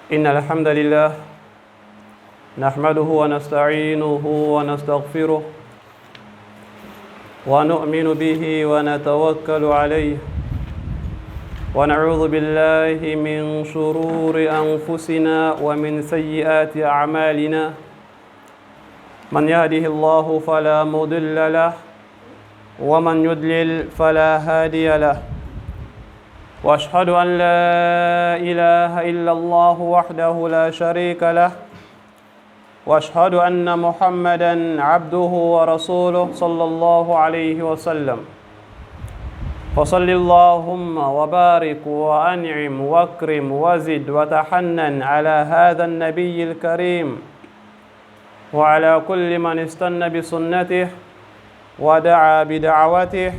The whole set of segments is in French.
إن الحمد لله نحمده ونستعينه ونستغفره ونؤمن به ونتوكل عليه ونعوذ بالله من شرور أنفسنا ومن سيئات أعمالنا من يهده الله فلا مضل له ومن يضلل فلا هادي له واشهد ان لا اله الا الله وحده لا شريك له واشهد ان محمدا عبده ورسوله صلى الله عليه وسلم فصل اللهم وبارك وانعم واكرم وزد وتحنن على هذا النبي الكريم وعلى كل من استنى بسنته ودعا بدعوته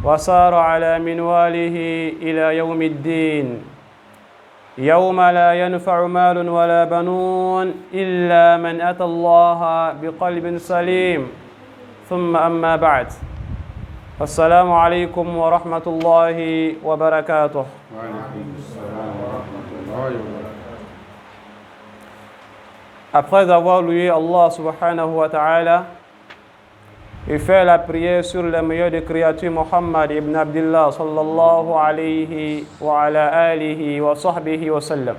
وسار على منواله إلى يوم الدين يوم لا ينفع مال ولا بنون إلا من أتى الله بقلب سليم ثم أما بعد السلام عليكم ورحمة الله وبركاته. وعليكم السلام ورحمة الله وبركاته. Après avoir loué Allah subhanahu wa ta'ala et fait la prière sur le meilleur des créatures, Muhammad ibn Abdullah sallallahu alayhi wa ala alihi wa sahbihi wa sallam.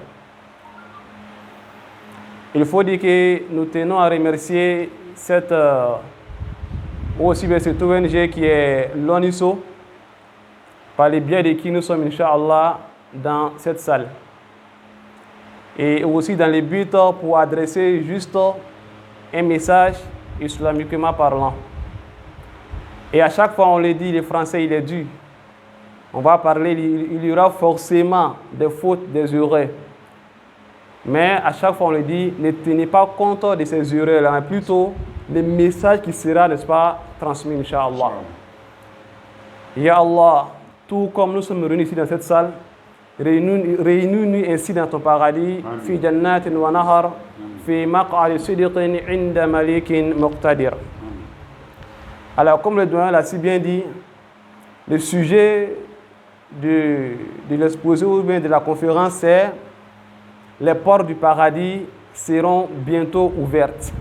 Il faut dire que nous tenons à remercier cette ONG qui est l'ONISO, par le biais de qui nous sommes, Inch'Allah, dans cette salle. Et aussi dans le but pour adresser juste un message islamiquement parlant. Et à chaque fois on le dit, le français il est dur. On va parler, il y aura forcément des fautes, des erreurs. Mais à chaque fois on le dit, ne tenez pas compte de ces erreurs-là, mais plutôt le message qui sera, n'est-ce pas, transmis, Inch'Allah. Ya Allah, tout comme nous sommes réunis ici dans cette salle, réunis-nous ainsi dans ton paradis, fi jannatin wa nahar, fi maq'adi sidiqin inda malikin muqtadir. Alors, comme le doyen l'a si bien dit, le sujet de l'exposé ou bien de la conférence, c'est les portes du paradis seront bientôt ouvertes.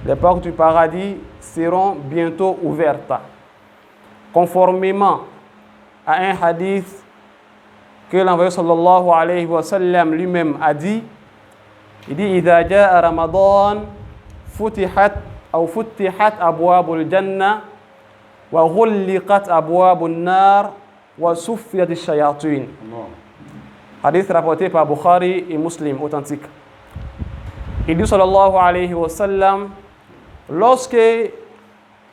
Les portes du paradis seront bientôt ouvertes. Conformément à un hadith que l'envoyé sallallahu alayhi wa sallam lui-même a dit, il dit إذا جاء رمضان فتحت أبواب الجنة وغلقت أبواب النار وصفيت الشياطين. Hadith rapporté par Bukhari et Muslim, authentique. Il dit sallallahu alayhi wa sallam, lorsque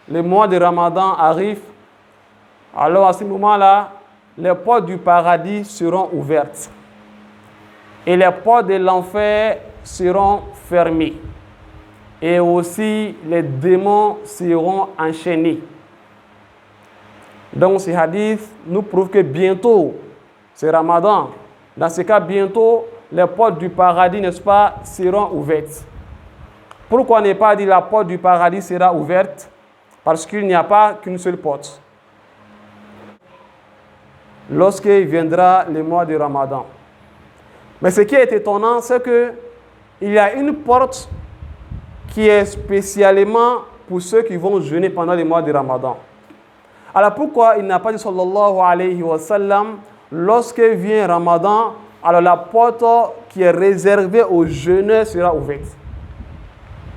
le mois de Ramadan arrive, alors à ce moment-là, les portes du paradis seront ouvertes et les portes de l'enfer seront fermées. Et aussi les démons seront enchaînés. Donc ce hadith nous prouve que bientôt, c'est Ramadan, dans ce cas bientôt, les portes du paradis, n'est-ce pas, seront ouvertes. Pourquoi ne pas dire la porte du paradis sera ouverte? Parce qu'il n'y a pas qu'une seule porte. Lorsqu'il viendra le mois de Ramadan. Mais ce qui est étonnant, c'est qu'il y a une porte qui est spécialement pour ceux qui vont jeûner pendant le mois de Ramadan. Alors pourquoi il n'a pas dit sallallahu alayhi wa sallam, lorsque vient Ramadan, alors la porte qui est réservée aux jeûneurs sera ouverte.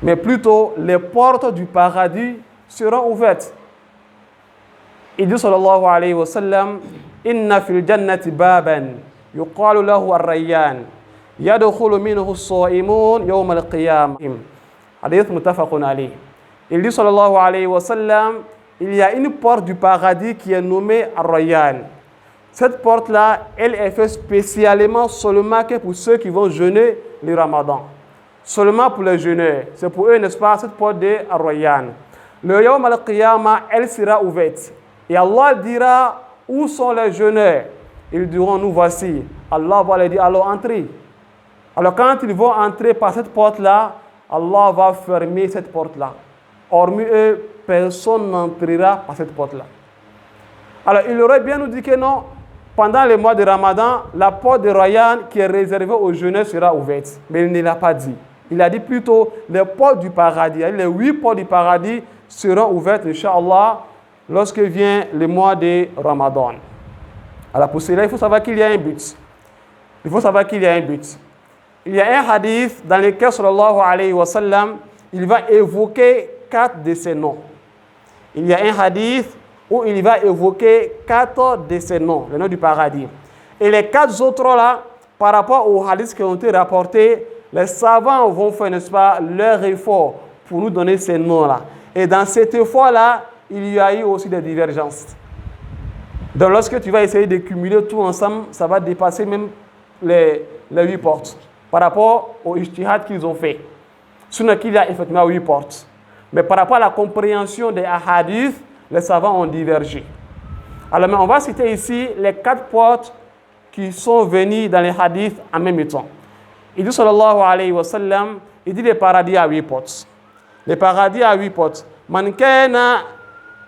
Mais plutôt, les portes du paradis seront ouvertes. Il dit sallallahu alayhi wa sallam, inna fil jannati baban yuqalu lahu ar-rayyan yadkhulu minhu as-sa'imun yawm al-qiyamah. Hadith muttafaqun alayh. Il dit sallallahu alayhi wa sallam, il y a une porte du paradis qui est nommée ar-rayyan. Cette porte-là, elle est faite spécialement seulement que pour ceux qui vont jeûner le Ramadan. Seulement pour les jeûneurs. C'est pour eux, n'est-ce pas, cette porte de ar-rayyan. Le yawm al-qiyamah, elle sera ouverte. Et Allah dira, où sont les jeûneurs? Ils diront, nous voici. Allah va leur dire, alors entrez. Alors quand ils vont entrer par cette porte-là, Allah va fermer cette porte-là. Hormis eux, personne n'entrera par cette porte-là. Alors il aurait bien nous dit que non, pendant le mois de Ramadan, la porte de Rayyan qui est réservée aux jeunes sera ouverte. Mais il ne l'a pas dit. Il a dit plutôt les portes du paradis. Les 8 portes du paradis seront ouvertes, Inch'Allah, lorsque vient le mois de Ramadan. Alors pour cela, il faut savoir qu'il y a un but. Il faut savoir qu'il y a un but. Il y a un hadith dans lequel, sallallahu alayhi wa sallam, il va évoquer 4 de ces noms. Il y a un hadith où il va évoquer 4 de ces noms, les noms du paradis. Et les 4 autres là, par rapport aux hadiths qui ont été rapportés, les savants vont faire, n'est-ce pas, leur effort pour nous donner ces noms-là. Et dans cet effort-là, il y a eu aussi des divergences. Donc lorsque tu vas essayer de cumuler tout ensemble, ça va dépasser même les 8 portes par rapport au ijtihad qu'ils ont fait. Sinon qu'il y a effectivement 8 portes. Mais par rapport à la compréhension des hadiths, les savants ont divergé. Alors on va citer ici les 4 portes qui sont venues dans les hadiths en même temps. Il dit sallallahu alayhi wa sallam, il dit les paradis à 8 portes. Les paradis à 8 portes. Man kana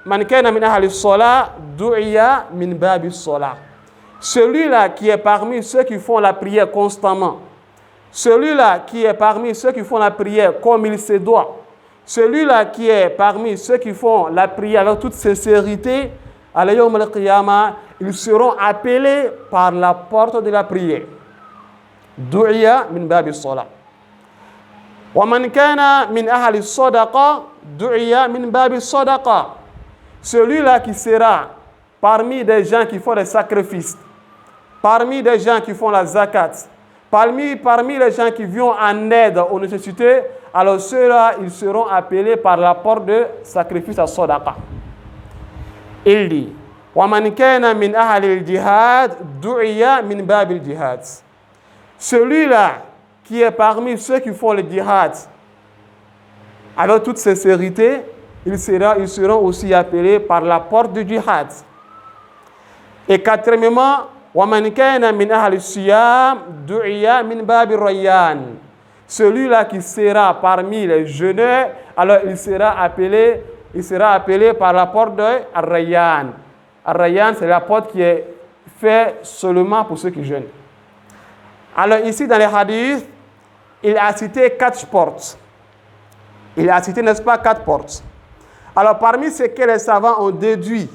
min ahli as-salat du'iya min babi as-salat. Celui-là qui est parmi ceux qui font la prière constamment. Celui-là qui est parmi ceux qui font la prière comme il se doit. Celui-là qui est parmi ceux qui font la prière avec toute sincérité, à l'Yawm al-Qiyamah, ils seront appelés par la porte de la prière. Du'iya min babi as-salat. Wa man kana min ahli as-sadaqa du'iya min babi as-sadaqa. Celui-là qui sera parmi des gens qui font des sacrifices, parmi des gens qui font la zakat, parmi les gens qui viennent en aide aux nécessités, alors ceux-là, ils seront appelés par la porte de sacrifice à sadaqa. Il dit, wa man kana min ahli al-jihad du'iya min babi al-jihad. Celui-là qui est parmi ceux qui font le djihad avec toute sincérité, ils seront aussi appelés par la porte du djihad. Et quatrièmement, وَمَنْ كَانَ مِنْ أَهْلِ الصِّيَامِ دُعِيَ مِنْ بَابِ الرَّيَّانِ. Celui-là qui sera parmi les jeûneurs, alors il sera appelé par la porte de Ar-Rayyan. Ar-Rayyan, c'est la porte qui est faite seulement pour ceux qui jeûnent. Alors ici, dans les hadiths, il a cité 4 portes. Il a cité, n'est-ce pas, 4 portes. Alors parmi ce que les savants ont déduit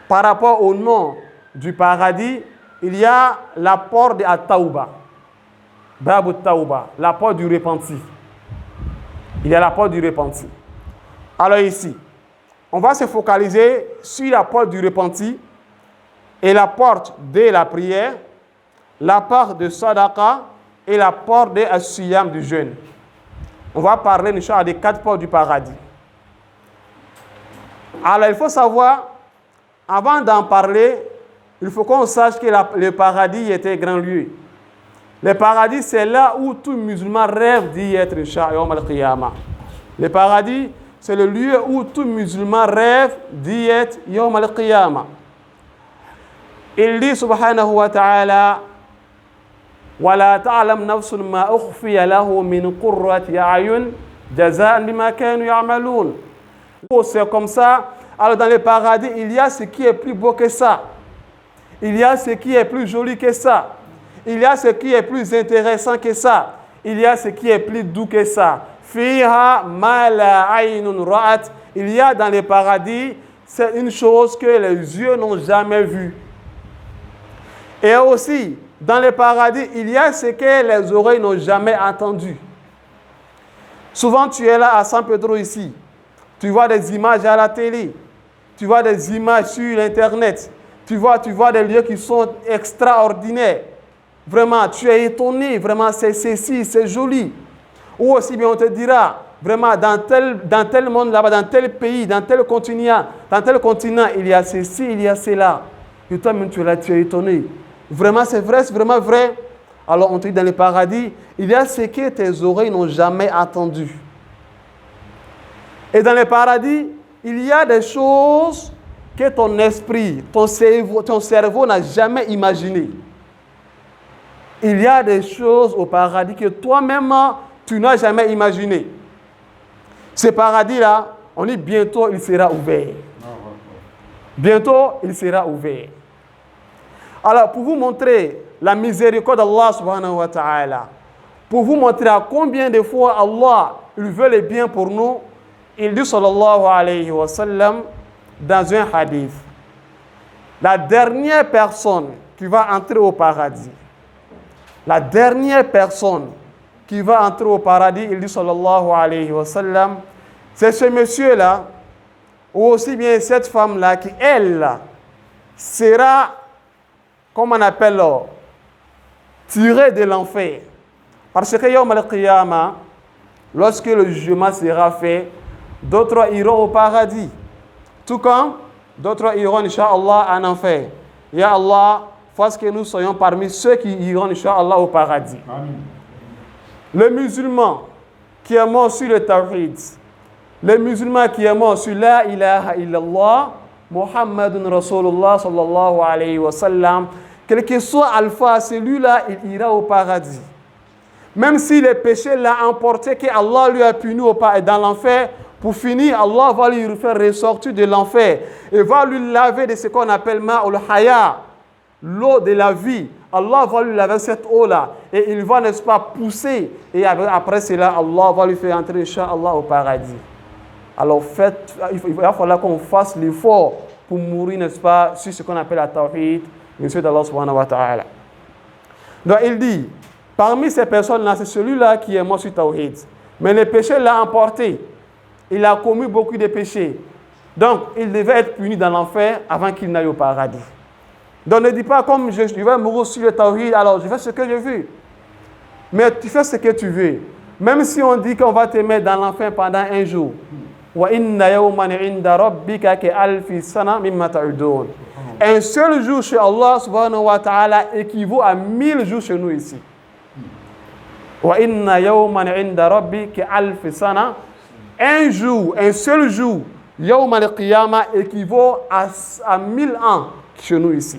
par rapport au nom du paradis, il y a la porte de At-Tawba. Babu Tawba, la porte du repenti. Il y a la porte du repenti. Alors ici, on va se focaliser sur la porte du repenti et la porte de la prière, la porte de Sadaqa et la porte de As-Siyam du jeûne. On va parler, Inch'Allah, des 4 portes du paradis. Alors il faut savoir, avant d'en parler, il faut qu'on sache que le paradis était un grand lieu. Le paradis, c'est là où tout musulman rêve d'y être, Inch'Allah. Le paradis, c'est le lieu où tout musulman rêve d'y être, Yawm al-Qiyamah. Il dit, subhanahu wa ta'ala, وَلَا تَعْلَمْ نَفْسٌ مَا أُخْفِيَ لَهُ مِنْ قُرَّةِ أَعْيُنٍ جَزَاءً بِمَا كَانُوا يَعْمَلُونَ. C'est comme ça. Alors dans le paradis, il y a ce qui est plus beau que ça. Il y a ce qui est plus joli que ça. Il y a ce qui est plus intéressant que ça. Il y a ce qui est plus doux que ça. Fiha ma la aynun ra'at. Il y a dans le paradis, c'est une chose que les yeux n'ont jamais vue. Et aussi, dans le paradis, il y a ce que les oreilles n'ont jamais entendu. Souvent, tu es là à San Pedro ici. Tu vois des images à la télé. Tu vois des images sur Internet. Tu vois des lieux qui sont extraordinaires. Vraiment, tu es étonné. Vraiment, c'est joli. Ou aussi, bien, on te dira, vraiment, dans tel monde là-bas, dans tel pays, dans tel continent, il y a ceci, il y a cela. Et toi-même, tu es là, tu es étonné. Vraiment, c'est vrai, c'est vraiment vrai. Alors, on te dit dans le paradis, il y a ce que tes oreilles n'ont jamais entendu. Et dans le paradis, il y a des choses que ton esprit, ton cerveau n'a jamais imaginées. Il y a des choses au paradis que toi-même, tu n'as jamais imaginées. Ce paradis-là, on dit bientôt, il sera ouvert. Bientôt, il sera ouvert. Alors, pour vous montrer la miséricorde d'Allah subhanahu wa ta'ala, pour vous montrer à combien de fois Allah il veut le bien pour nous, il dit sallallahu alayhi wa sallam dans un hadith, la dernière personne qui va entrer au paradis, la dernière personne qui va entrer au paradis, il dit sallallahu alayhi wa sallam, c'est ce monsieur-là, ou aussi bien cette femme-là, qui elle sera, comme on appelle, tirée de l'enfer. Parce que Yawm al-Qiyamah, lorsque le jugement sera fait, d'autres iront au paradis. Tout comme d'autres iront, Inch'Allah, en enfer. Ya Allah, fasse que nous soyons parmi ceux qui iront, Inch'Allah, au paradis. Amen. Le musulman qui est mort sur le tawhid, le musulman qui est mort sur la ilaha illallah, Muhammadun Rasulullah sallallahu alayhi wa sallam, quel que soit alpha, celui-là, il ira au paradis. Même si les péchés l'ont emporté, que Allah lui a puni dans l'enfer, pour finir, Allah va lui faire ressortir de l'enfer et va lui laver de ce qu'on appelle ma'ul haya, l'eau de la vie. Allah va lui laver cette eau-là et il va, n'est-ce pas, pousser. Et après cela, Allah va lui faire entrer, Inch'Allah, au paradis. Alors, il va falloir qu'on fasse l'effort pour mourir, n'est-ce pas, sur ce qu'on appelle la tawhid, monsieur d'Allah subhanahu wa ta'ala. Donc, il dit, parmi ces personnes-là, c'est celui-là qui est mort sur tawhid. Mais le péché l'a emporté. Il a commis beaucoup de péchés. Donc, il devait être puni dans l'enfer avant qu'il n'aille au paradis. Donc, ne dis pas comme je vais mourir sur le tawhid, alors je fais ce que je veux. Mais tu fais ce que tu veux. Même si on dit qu'on va te mettre dans l'enfer pendant un jour. Un seul jour chez Allah subhanahu wa ta'ala équivaut à 1000 jours chez nous ici. Un jour, un seul jour, Yawm al-Qiyamah équivaut à 1000 ans chez nous ici.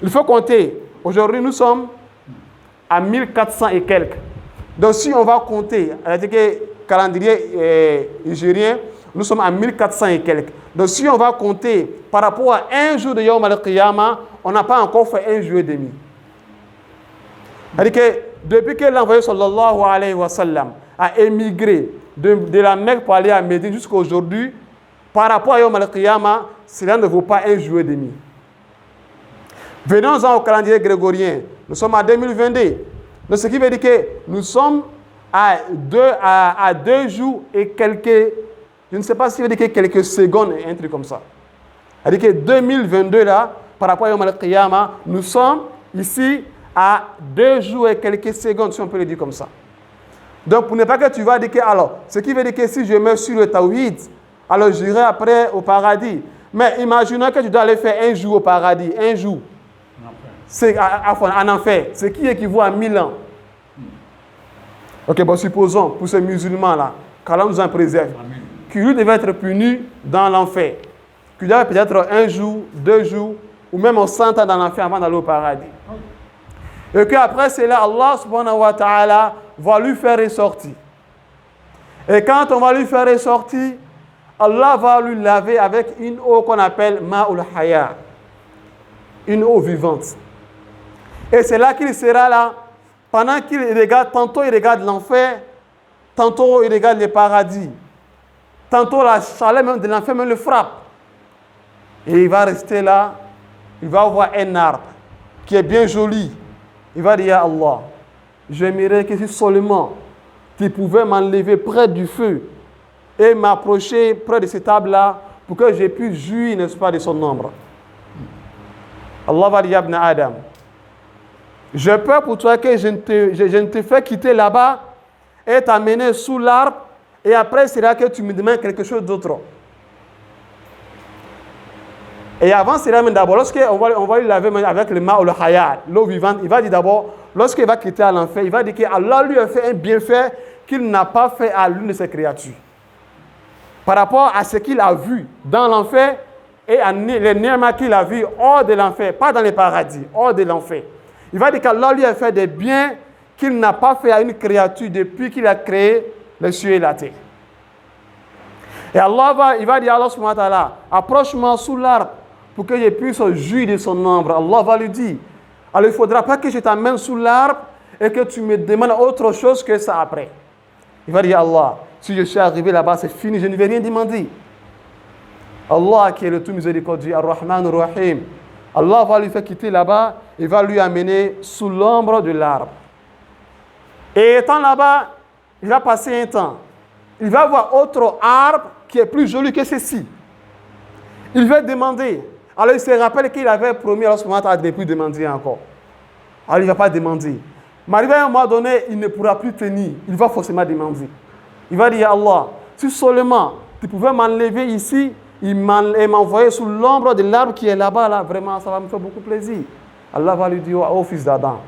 Il faut compter. Aujourd'hui, nous sommes à 1400 et quelques. Donc, si on va compter, avec le calendrier nigérien, nous sommes à 1400 et quelques. Donc, si on va compter par rapport à un jour de Yawm al-Qiyamah, on n'a pas encore fait un jour et demi. C'est-à-dire que depuis que l'envoyé sallallahu alayhi wa sallam a émigré de la Mecque pour aller à Médine jusqu'à aujourd'hui, par rapport à Yawm al-Qiyamah, cela ne vaut pas un jour et demi. Venons-en au calendrier grégorien. Nous sommes en 2022. Donc, ce qui veut dire que nous sommes à deux jours et quelques, je ne sais pas ce qui veut dire que quelques secondes, un truc comme ça. C'est-à-dire que 2022, là, par rapport à Yawm al-Qiyamah, nous sommes ici à 2 jours et quelques secondes, si on peut le dire comme ça. Donc, pour ne pas que tu vas dire que, alors, ce qui veut dire que si je meurs sur le tawhid, alors j'irai après au paradis. Mais imaginons que tu dois aller faire un jour au paradis, un jour. C'est en enfer, ce qui équivaut à 1000 ans. Ok, bon, supposons, pour ces musulmans-là, qu'Allah nous en préserve, qui lui devait être puni dans l'enfer, qui devait peut-être un jour, 2 jours, ou même 100 ans dans l'enfer avant d'aller au paradis. Et qu'après cela, Allah subhanahu wa ta'ala va lui faire ressortir. Et quand on va lui faire ressortir, Allah va lui laver avec une eau qu'on appelle ma'ul haya, une eau vivante. Et c'est là qu'il sera là, pendant qu'il regarde, tantôt il regarde l'enfer, tantôt il regarde le paradis, tantôt la chaleur même de l'enfer même le frappe. Et il va rester là, il va voir un arbre qui est bien joli. Il va dire, Ya Allah, j'aimerais que si seulement tu pouvais m'enlever près du feu et m'approcher près de cette table-là pour que je puisse jouir, n'est-ce pas, de son ombre. Allah va dire, Ibn Adam, j'ai peur pour toi que je ne te fais quitter là-bas et t'amener sous l'arbre et après c'est là que tu me demandes quelque chose d'autre. Et avant cela, d'abord, lorsqu'on va lui laver avec le ma'ul haya, l'eau vivante, il va dire d'abord, lorsqu'il va quitter à l'enfer, il va dire qu'Allah lui a fait un bienfait qu'il n'a pas fait à l'une de ses créatures. Par rapport à ce qu'il a vu dans l'enfer et à les ni'mas qu'il a vu hors de l'enfer, pas dans les paradis, hors de l'enfer. Il va dire qu'Allah lui a fait des biens qu'il n'a pas fait à une créature depuis qu'il a créé les cieux et la terre. Et Allah il va dire à Allah subhanahu wa ta'ala, approche-moi sous l'arbre pour que je puisse jouir de son ombre. Allah va lui dire, alors il ne faudra pas que je t'amène sous l'arbre et que tu me demandes autre chose que ça après. Il va dire, Allah, si je suis arrivé là-bas, c'est fini, je ne vais rien demander. Allah qui est le tout miséricordieux, Ar-Rahman Ar-Rahim, Allah va lui faire quitter là-bas et va lui amener sous l'ombre de l'arbre. Et étant là-bas, il va passer un temps. Il va voir autre arbre qui est plus joli que ceci. Il va demander. Alors il se rappelle qu'il avait promis à ce moment de ne plus demander encore. Alors il ne va pas demander. Mais arrivé à un moment donné, il ne pourra plus tenir. Il va forcément demander. Il va dire, Allah, si seulement tu pouvais m'enlever ici et m'envoyer sous l'ombre de l'arbre qui est là-bas, là, vraiment, ça va me faire beaucoup plaisir. Allah va lui dire, oh fils d'Adam,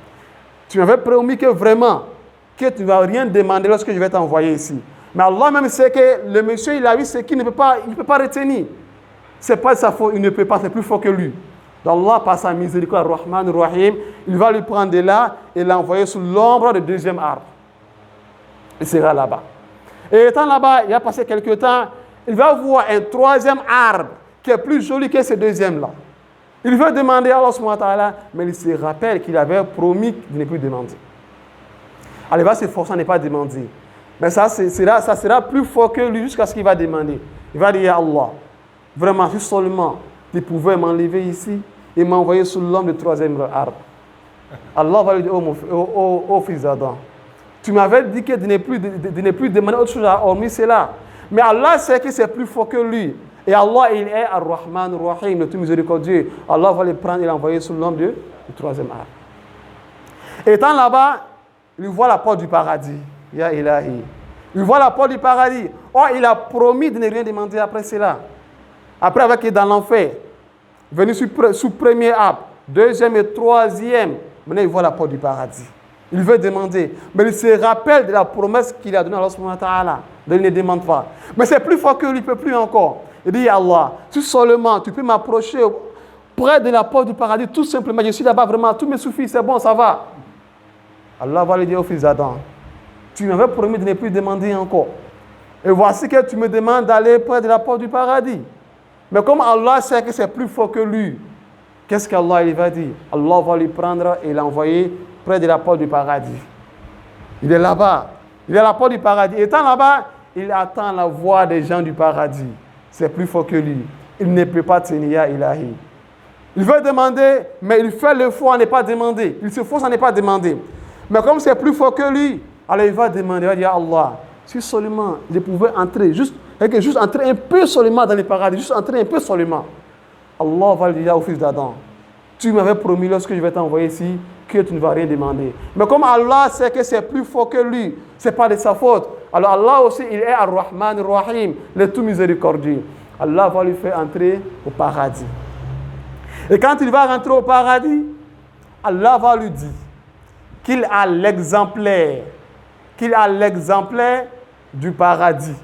tu m'avais promis que vraiment, que tu ne vas rien demander lorsque je vais t'envoyer ici. Mais Allah même sait que le monsieur, il a vu ce qu'il ne peut pas retenir. Ce n'est pas de sa faute, il ne peut pas, c'est plus fort que lui. Donc Allah, par sa miséricorde, Rahman Rahim, il va lui prendre de là et l'envoyer sous l'ombre du deuxième arbre. Il sera là-bas. Et étant là-bas, il va passer quelques temps, il va voir un troisième arbre qui est plus joli que ce deuxième-là. Il veut demander à Allah subhanahu wa ta'ala, mais il se rappelle qu'il avait promis de ne plus demander. Alors il va s'efforcer à ne pas demander. Mais ça sera plus fort que lui jusqu'à ce qu'il va demander. Il va dire, Allah, vraiment, si seulement tu pouvais m'enlever ici et m'envoyer sous l'ombre du troisième arbre. Allah va lui dire, oh fils d'Adam, tu m'avais dit que de ne plus demander autre chose hormis cela. Mais Allah sait que c'est plus fort que lui. Et Allah, il est Ar-Rahman Ar-Rahim, le tout miséricordieux. Allah va le prendre et l'envoyer sous l'ombre du troisième arbre. Étant là-bas, il voit la porte du paradis. Ya Ilahi. Il voit la porte du paradis. Oh, il a promis de ne rien demander après cela. Après, avec dans l'enfer, venu sous premier arbre, deuxième et troisième, maintenant il voit la porte du paradis. Il veut demander, mais il se rappelle de la promesse qu'il a donnée à Allah subhanahu wa ta'ala. Donc il ne demande pas. Mais c'est plus fort que lui, il ne peut plus encore. Il dit, Allah, si seulement tu peux m'approcher près de la porte du paradis, tout simplement, je suis là-bas vraiment, tout me suffit, c'est bon, ça va. Allah va lui dire au fils d'Adam, tu m'avais promis de ne plus demander encore. Et voici que tu me demandes d'aller près de la porte du paradis. Mais comme Allah sait que c'est plus fort que lui, qu'est-ce qu'Allah il va dire? Allah va lui prendre et l'envoyer près de la porte du paradis. Il est là-bas. Il est à la porte du paradis. Étant là-bas, il attend la voix des gens du paradis. C'est plus fort que lui. Il ne peut pas tenir, ya Ilahi. Il veut demander, mais il fait l'effort à ne pas demander. Il se force à ne pas demander. Mais comme c'est plus fort que lui, alors il va demander, il va dire, Allah, si seulement je pouvais entrer, juste entrer un peu seulement dans le paradis, juste entrer un peu seulement. Allah va lui dire au fils d'Adam, tu m'avais promis lorsque je vais t'envoyer ici que tu ne vas rien demander. Mais comme Allah sait que c'est plus fort que lui, ce n'est pas de sa faute. Alors Allah aussi, il est Ar-Rahman Ar-Rahim, le tout miséricordieux. Allah va lui faire entrer au paradis. Et quand il va rentrer au paradis, Allah va lui dire qu'il a l'exemplaire du paradis.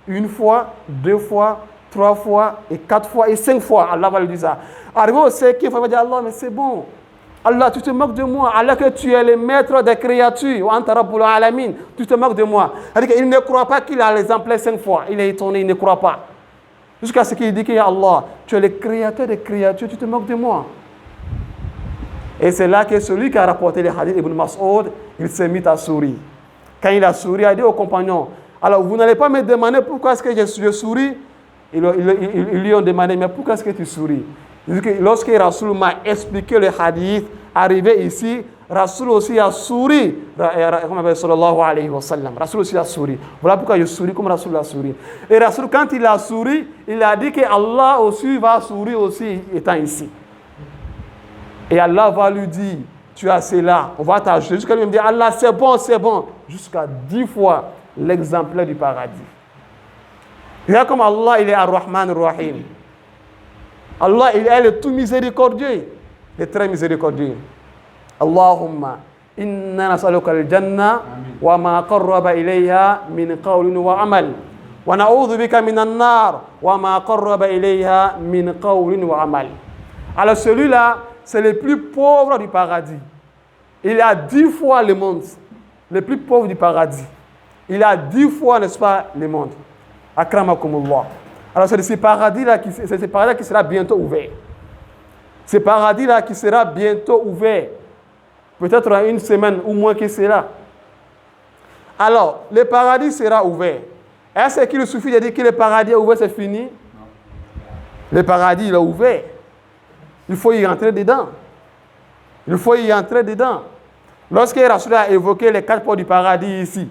Une fois, deux fois, trois fois, et quatre fois, et cinq fois. Allah va lui dire ça. Arrivé au cinquième fois, il va dire, Allah, mais c'est bon. Allah, tu te moques de moi. Allah, que tu es le maître des créatures. Tu te moques de moi. Il ne croit pas qu'il a l'exemplaire cinq fois. Il est étonné, il ne croit pas. Jusqu'à ce qu'il dit que Allah, tu es le créateur des créatures, tu te moques de moi. Et c'est là que celui qui a rapporté les hadiths, Ibn Mas'ud, il s'est mis à sourire. Quand il a souri, il a dit aux compagnons, alors vous n'allez pas me demander pourquoi est-ce que je souris. Ils lui ont demandé, mais pourquoi est-ce que tu souris? Il dit que lorsque Rasoul m'a expliqué le hadith, arrivé ici, Rasoul aussi a souri. Sallallahu alayhi wa sallam. Rasoul aussi a souri. Voilà pourquoi je souris comme Rasoul a souri. Et Rasoul, quand il a souri, il a dit que Allah aussi va sourire aussi étant ici. Et Allah va lui dire, tu as cela, on va t'ajouter. Jusqu'à lui me dire, Allah, c'est bon. Jusqu'à 10 fois l'exemplaire du paradis. Regarde comme Allah, il est Ar-Rahman Ar-Rahim. Allah, il est le tout miséricordieux, le très miséricordieux. Allahumma, inna nas'aluka al-jannah wa ma qarraba ilayha min qawlin wa amal. Wa na'udhu bika min an-nar wa ma qarraba ilayha min qawlin wa amal. Alors celui-là, c'est le plus pauvre du paradis. Il a 10 fois le monde, le plus pauvre du paradis. Il a 10 fois, n'est-ce pas, le monde. Akramakumullah. Alors c'est ce paradis-là qui sera bientôt ouvert. Ce paradis-là qui sera bientôt ouvert. Peut-être en une semaine ou moins que cela. Alors, le paradis sera ouvert. Est-ce qu'il suffit de dire que le paradis est ouvert, c'est fini? Non. Le paradis, il est ouvert. Il faut y rentrer dedans. Il faut y entrer dedans. Lorsque Rasoul a évoqué les 4 portes du paradis ici,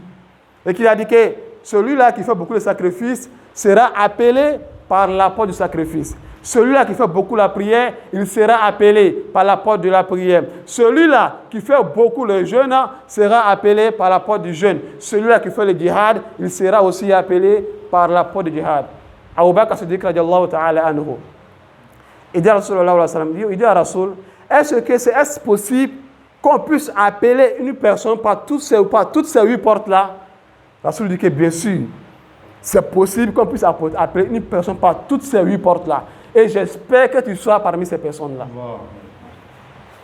et qu'il a dit que celui-là qui fait beaucoup de sacrifices sera appelé par la porte du sacrifice. Celui-là qui fait beaucoup la prière, il sera appelé par la porte de la prière. Celui-là qui fait beaucoup le jeûne sera appelé par la porte du jeûne. Celui-là qui fait le djihad, il sera aussi appelé par la porte du djihad. Abu Bakr Siddiq radiallahu ta'ala anhu. Il dit à Rasoul, est-ce possible qu'on puisse appeler une personne par toutes ces 8 portes-là? Rasoul dit que bien sûr, c'est possible qu'on puisse appeler une personne par toutes ces 8 portes-là. Et j'espère que tu sois parmi ces personnes-là. Wow.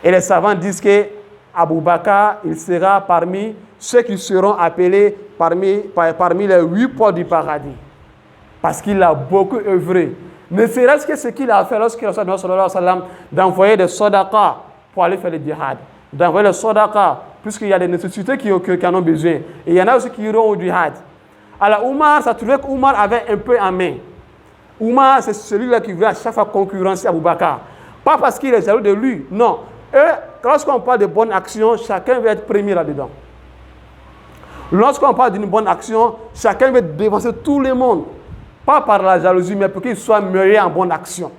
Et les savants disent que Abu Bakr, il sera parmi ceux qui seront appelés parmi les 8 portes du paradis. Parce qu'il a beaucoup œuvré. Ne serait-ce que ce qu'il a fait lorsqu'il a d'envoyer des sadaqas pour aller faire le djihad. D'envoyer les sadaqas, puisqu'il y a des nécessités qui en ont besoin. Et il y en a aussi qui iront au djihad. Alors Omar, ça trouvait qu'Omar avait un peu en main. Omar, c'est celui-là qui veut à chaque fois concurrencer Abu Bakr. Pas parce qu'il est jaloux de lui, non. Et lorsqu'on parle de bonne action, chacun veut être premier là-dedans. Lorsqu'on parle d'une bonne action, chacun veut dévancer tout le monde. Pas par la jalousie, mais pour qu'il soit meilleur en bonne action.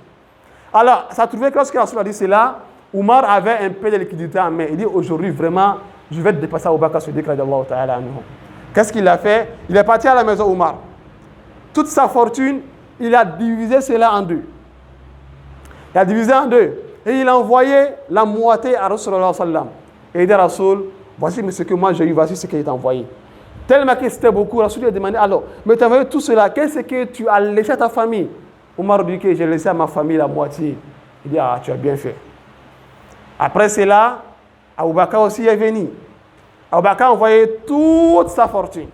Alors, ça trouvait que lorsqu'il a dit cela, Omar avait un peu de liquidité en main. Il dit aujourd'hui, vraiment, je vais dépasser Abu Bakr Siddiq radiallahu ta'ala anhu. Qu'est-ce qu'il a fait? Il est parti à la maison Omar. Toute sa fortune, il a divisé cela en deux. Il a divisé en deux. Et il a envoyé la moitié à Rasulullah sallam. Et il dit à Rasul, voici ce que moi j'ai eu, voici ce qu'il t'a envoyé. Tellement que c'était beaucoup, Rasul lui a demandé, alors, mais tu as envoyé tout cela, qu'est-ce que tu as laissé à ta famille? Omar dit que j'ai laissé à ma famille la moitié. Il dit, ah, tu as bien fait. Après cela, Abu Bakr aussi est venu. Abu Bakr a envoyé toute sa fortune.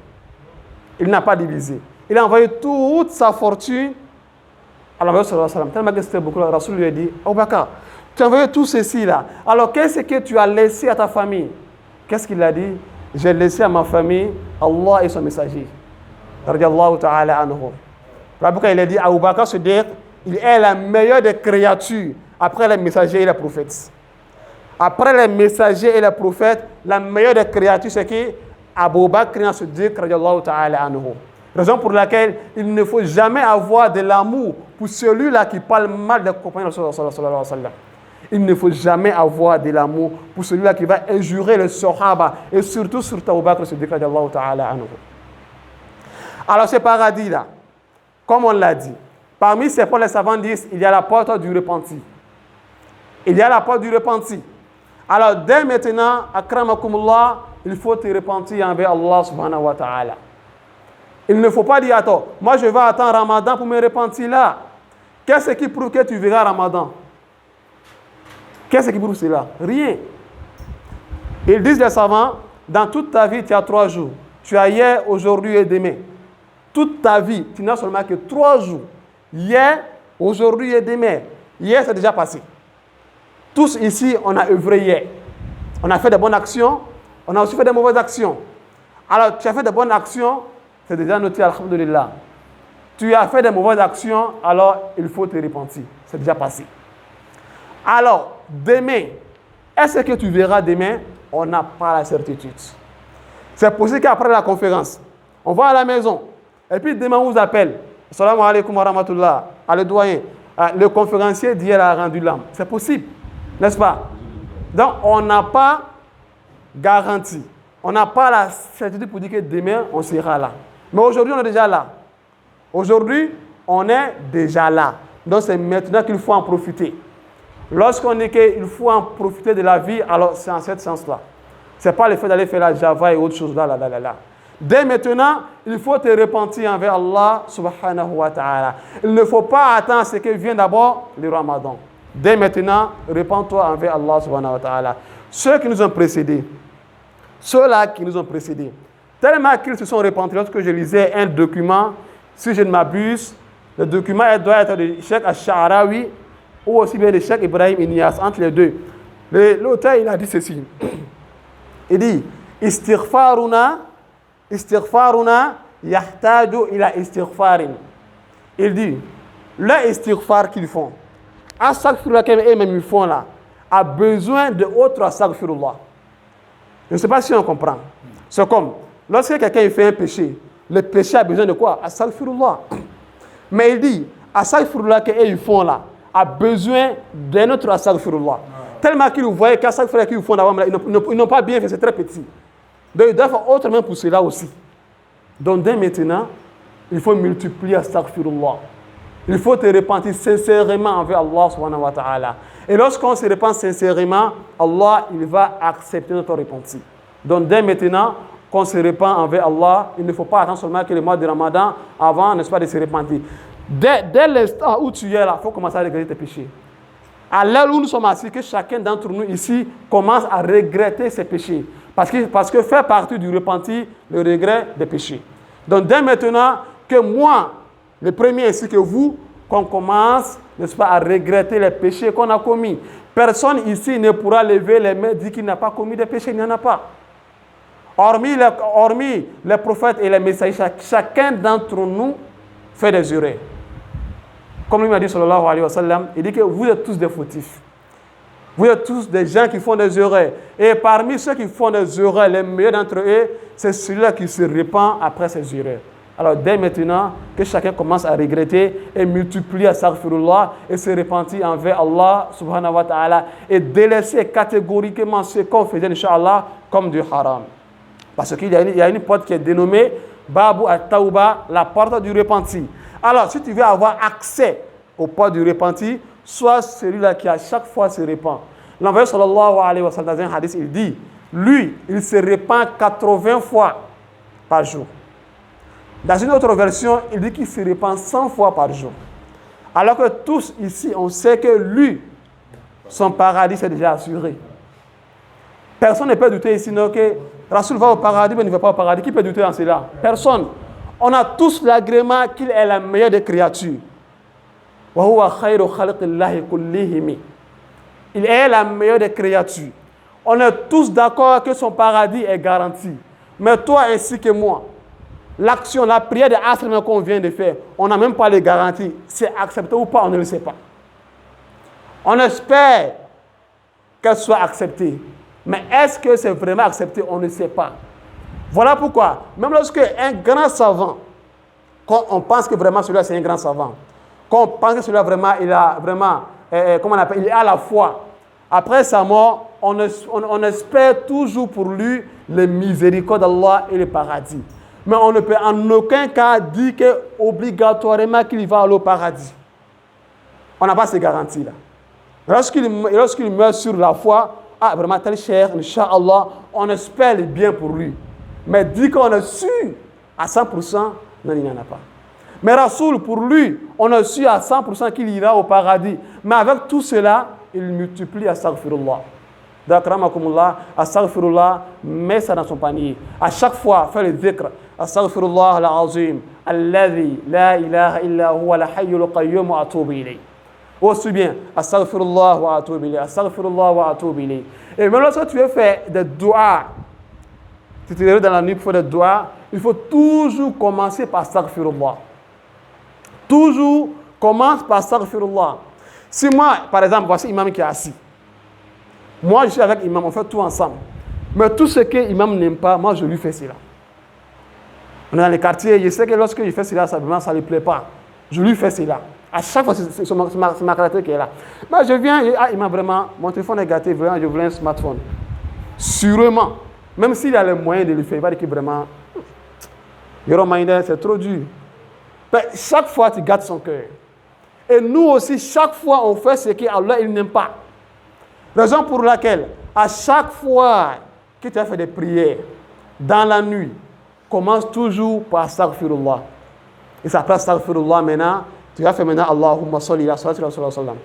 Il n'a pas divisé. Il a envoyé toute sa fortune à l'envoyé sallallahu alayhi wa sallam. Tellement que c'était beaucoup, Rasul lui a dit, Abu Bakr, tu as envoyé tout ceci là. Alors qu'est-ce que tu as laissé à ta famille? Qu'est-ce qu'il a dit? J'ai laissé à ma famille Allah et son messager. Radiallahu ta'ala anhu. Pourquoi il a dit, Abu Bakr Siddiq, il est la meilleure des créatures après les messagers et les prophètes. Après les messagers et les prophètes, la meilleure des créatures, c'est qui? Abu Bakr Siddiq radiallahu ta'ala anhu. Raison pour laquelle il ne faut jamais avoir de l'amour pour celui-là qui parle mal des compagnons de sallallahu alayhi wa sallam. Il ne faut jamais avoir de l'amour pour celui-là qui va injurer les Sahaba et surtout sur Abu Bakr Siddiq radiallahu ta'ala anhu. Alors ce paradis-là, comme on l'a dit, parmi ces portes, les savants disent, il y a la porte du repenti. Il y a la porte du repenti. Alors dès maintenant, akramakumullah, il faut te repentir envers Allah subhanahu wa ta'ala. Il ne faut pas dire, attends, moi je vais attendre Ramadan pour me repentir là. Qu'est-ce qui prouve que tu verras Ramadan? Qu'est-ce qui prouve cela? Rien. Ils disent les savants, dans toute ta vie, tu as 3 jours. Tu as hier, aujourd'hui et demain. Toute ta vie, tu n'as seulement que 3 jours. Hier, aujourd'hui et demain. Hier, c'est déjà passé. Tous ici, on a œuvré hier. On a fait de bonnes actions, on a aussi fait de mauvaises actions. Alors, tu as fait de bonnes actions, c'est déjà noté, alhamdulillah. Tu as fait de mauvaises actions, alors il faut te repentir. C'est déjà passé. Alors, demain, est-ce que tu verras demain? On n'a pas la certitude. C'est possible qu'après la conférence, on va à la maison, et puis demain on vous appelle. Assalamu alaikum wa rahmatullah. Le doyen, le conférencier d'hier a rendu l'âme. C'est possible, n'est-ce pas? Donc, on n'a pas garantie. On n'a pas la certitude pour dire que demain, on sera là. Mais aujourd'hui, on est déjà là. Aujourd'hui, on est déjà là. Donc, c'est maintenant qu'il faut en profiter. Lorsqu'on dit qu'il faut en profiter de la vie, alors c'est en ce sens-là. Ce n'est pas le fait d'aller faire la Java et autre chose là. Dès maintenant, il faut te repentir envers Allah subhanahu wa ta'ala. Il ne faut pas attendre ce que vient d'abord le Ramadan. Dès maintenant, repens-toi envers Allah subhanahu wa ta'ala. Ceux qui nous ont précédés, ceux-là qui nous ont précédés, tellement qu'ils se sont repentis. Lorsque je lisais un document, si je ne m'abuse, le document doit être de Cheikh Al-Sha'arawi, ou aussi bien de Cheikh Ibrahim Inyas, entre les deux. L'auteur, il a dit ceci. Il dit, istighfaruna yahtaju ila istighfarin. Il dit, le istighfar qu'ils font, astaghfirullah qu'eux-mêmes ils font là, a besoin de autre astaghfirullah. Je ne sais pas si on comprend. C'est comme, lorsque quelqu'un fait un péché, le péché a besoin de quoi? Astaghfirullah. Mais il dit, astaghfirullah qu'eux ils font là, a besoin d'un autre astaghfirullah. Tellement qu'ils voyaient qu'astaghfirullah qu'ils font là, ils n'ont pas bien fait, c'est très petit. Donc ils doivent faire autrement pour cela aussi. Donc dès maintenant, il faut multiplier astaghfirullah. Il faut te repentir sincèrement envers Allah subhanahu wa ta'ala. Et lorsqu'on se repent sincèrement, Allah, il va accepter notre repentir. Donc dès maintenant, qu'on se repent envers Allah, il ne faut pas attendre seulement que le mois de Ramadan, avant, n'est-ce pas, de se repentir. Dès l'instant où tu es là, il faut commencer à regretter tes péchés. À l'heure où nous sommes assis, que chacun d'entre nous ici commence à regretter ses péchés. Parce que fait partie du repentir, le regret des péchés. Donc dès maintenant, que moi, le premier ainsi que vous, qu'on commence, n'est-ce pas, à regretter les péchés qu'on a commis. Personne ici ne pourra lever les mains et dire qu'il n'a pas commis des péchés, il n'y en a pas. Hormis les prophètes et les messagers, chacun d'entre nous fait des erreurs. Comme lui m'a dit, sallallahu alayhi wa sallam, il dit que vous êtes tous des fautifs. Vous êtes tous des gens qui font des erreurs. Et parmi ceux qui font des erreurs, les meilleurs d'entre eux, c'est celui-là qui se répand après ces erreurs. Alors dès maintenant, que chacun commence à regretter et multiplier astaghfirullah et se repentir envers Allah subhanahu wa ta'ala et délaisser catégoriquement ce qu'on faisait, Inch'Allah, comme du haram. Parce qu'il y a une porte qui est dénommée Babu at-Tawba, la porte du repentir. Alors, si tu veux avoir accès aux portes du repentir, sois celui-là qui à chaque fois se repent. L'envoyé sallallahu alayhi wa sallam, dans un hadith, il dit, lui, il se repent 80 fois par jour. Dans une autre version, il dit qu'il se repent 100 fois par jour. Alors que tous ici, on sait que lui, son paradis est déjà assuré. Personne ne peut douter ici, non, que Rasoul va au paradis, mais il ne va pas au paradis. Qui peut douter en cela? Personne. On a tous l'agrément qu'il est la meilleure des créatures. Il est la meilleure des créatures. On est tous d'accord que son paradis est garanti. Mais toi ainsi que moi, l'action, la prière de Asr qu'on vient de faire, on n'a même pas les garanties. C'est accepté ou pas, on ne le sait pas. On espère qu'elle soit acceptée. Mais est-ce que c'est vraiment accepté? On ne sait pas. Voilà pourquoi, même lorsque un grand savant, quand on pense que vraiment celui-là c'est un grand savant, quand on pense que celui-là vraiment, il a vraiment, comment on appelle, il est à la foi. Après sa mort, on espère toujours pour lui les miséricordes d'Allah et le paradis. Mais on ne peut en aucun cas dire que obligatoirement qu'il va aller au paradis. On n'a pas ces garanties-là. Lorsqu'il meurt sur la foi, ah vraiment tel cher, Inch'Allah, on espère le bien pour lui. Mais dit qu'on est sûr à 100%, non, il n'y en a pas. Mais Rasoul, pour lui, on est sûr à 100% qu'il ira au paradis. Mais avec tout cela, il multiplie astaghfirullah. D'akramakumullah, astaghfirullah, mets ça dans son panier. À chaque fois, fais le dhikr. Astaghfirullah al-azim, alladhi la ilaha illa huwa al-hayyul qayyum wa atubu ilayh. Aussi bien, astaghfirullah wa atubu ilayh, astaghfirullah wa atubu ilayh. Et même lorsque tu veux faire des doigts, tu te lèves dans la nuit pour faire des doigts, il faut toujours commencer par astaghfirullah. Toujours commence par astaghfirullah. Si moi, par exemple, voici l'imam qui est assis. Moi, je suis avec l'imam, on fait tout ensemble. Mais tout ce que l'imam n'aime pas, moi, je lui fais cela. On est dans les quartiers, je sais que lorsque je fais cela, ça ne lui plaît pas. Je lui fais cela. À chaque fois, c'est ma caractère qui est là. Mais je viens, imam, vraiment, mon téléphone est gâté, vraiment, je voulais un smartphone. Sûrement. Même s'il a les moyens de le faire, il va dire que vraiment, c'est trop dur. Mais chaque fois, tu gâtes son cœur. Et nous aussi, chaque fois, on fait ce qu'Allah il n'aime pas. Raison pour laquelle, à chaque fois que tu as fait des prières dans la nuit, commence toujours par astaghfirullah. Et ça après astaghfirullah maintenant, tu vas faire maintenant Allahumma salli ala sallam.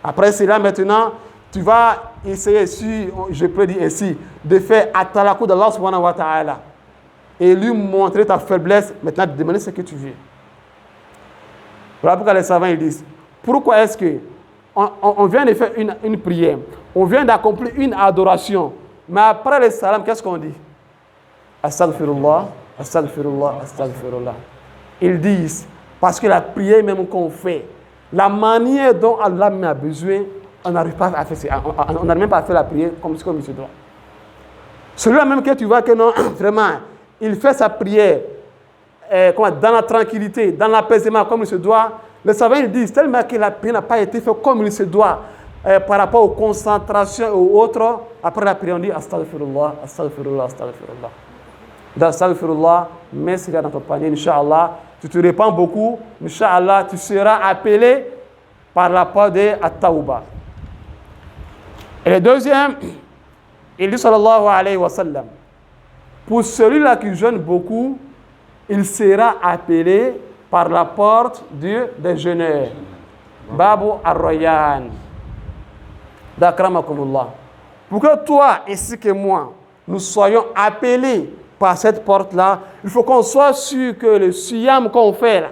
Après cela, maintenant, tu vas essayer, si je peux dire ainsi, de faire atalakou d'Allah subhanahu wa ta'ala et lui montrer ta faiblesse, maintenant de demander ce que tu veux. Voilà pourquoi les savants ils disent, pourquoi est-ce que on vient de faire une prière, on vient d'accomplir une adoration, mais après le salam, qu'est-ce qu'on dit? Astaghfirullah, astaghfirullah, astaghfirullah. Ils disent, parce que la prière même qu'on fait, la manière dont Allah a besoin, on n'arrive pas à faire ça, on n'arrive même pas à faire la prière comme il se doit. Celui-là même que tu vois que non, vraiment, il fait sa prière dans la tranquillité, dans l'apaisement comme il se doit. Les savants ils disent tellement que la prière n'a pas été faite comme il se doit par rapport aux concentrations et aux autres. Après la prière, on dit astaghfirullah, astaghfirullah, astaghfirullah. Dans astaghfirullah, mets cela dans ton panier, Inch'Allah. Tu te répands beaucoup, Inch'Allah, tu seras appelé par la part de At-Tawbah. Et le deuxième, il dit sallallahu alayhi wa sallam, pour celui-là qui jeûne beaucoup, il sera appelé par la porte des jeûneurs. Babu ar-Rayyan. D'akramakumullah. Pour que toi ainsi que moi, nous soyons appelés par cette porte-là, il faut qu'on soit sûr que le siyam qu'on fait là,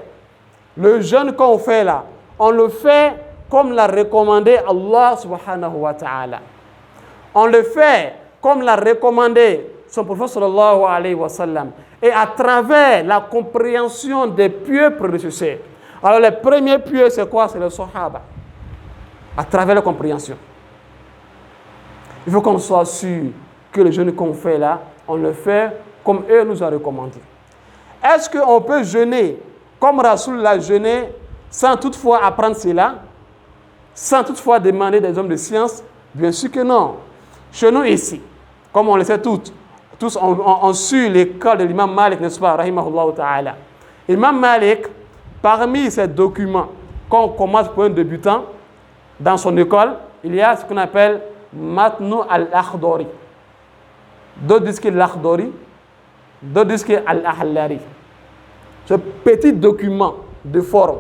le jeûne qu'on fait là, on le fait comme l'a recommandé Allah subhanahu wa ta'ala. On le fait comme l'a recommandé son prophète sallallahu alayhi wa sallam. Et à travers la compréhension des pieux prédécesseurs. Alors les premiers pieux, c'est quoi? C'est les Sahaba. À travers la compréhension. Il faut qu'on soit sûr que le jeûne qu'on fait là, on le fait comme eux nous ont recommandé. Est-ce qu'on peut jeûner comme Rasoul l'a jeûné sans toutefois apprendre cela? Sans toutefois demander des hommes de science? Bien sûr que non. Chez nous ici, comme on le sait tous on suit l'école de l'imam Malik, n'est-ce pas, rahimahullah ta'ala. L'imam Malik, parmi ses documents, quand on commence pour un débutant, dans son école, il y a ce qu'on appelle Matnu al-Akhdari. D'autres disent que l'Akhdari, d'autres disent que al-Ahlari. Ce petit document de forme,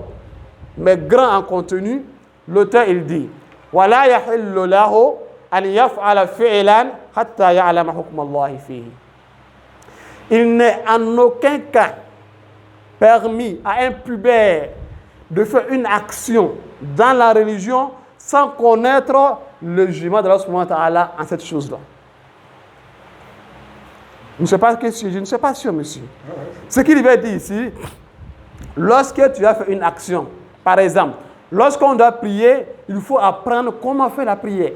mais grand en contenu, l'auteur il dit Wala yahillu lahu an yaf'ala fi'lan hatta ya'lama hukm Allah fihi. Il n'est en aucun cas permis à un pubère de faire une action dans la religion sans connaître le jugement de Allah subhanahu wa ta'ala en cette chose-là. Je ne sais pas sûr, monsieur. Ce qu'il veut dire ici, lorsque tu as fait une action, par exemple, lorsqu'on doit prier, il faut apprendre comment faire la prière.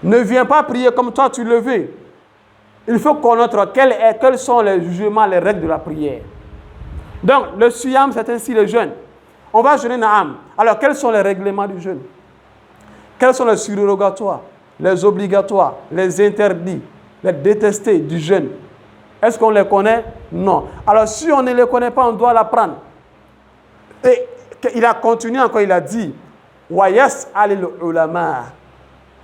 Ne viens pas prier comme toi tu le veux. Il faut connaître quels sont les jugements, les règles de la prière. Donc, le siyam, c'est ainsi le jeûne. On va jeûner naam. Alors, quels sont les règlements du jeûne? Quels sont les surrogatoires, les obligatoires, les interdits, les détestés du jeûne? Est-ce qu'on les connaît? Non. Alors, si on ne les connaît pas, on doit l'apprendre. Et il a continué encore, il a dit Wa yas'alil ulama.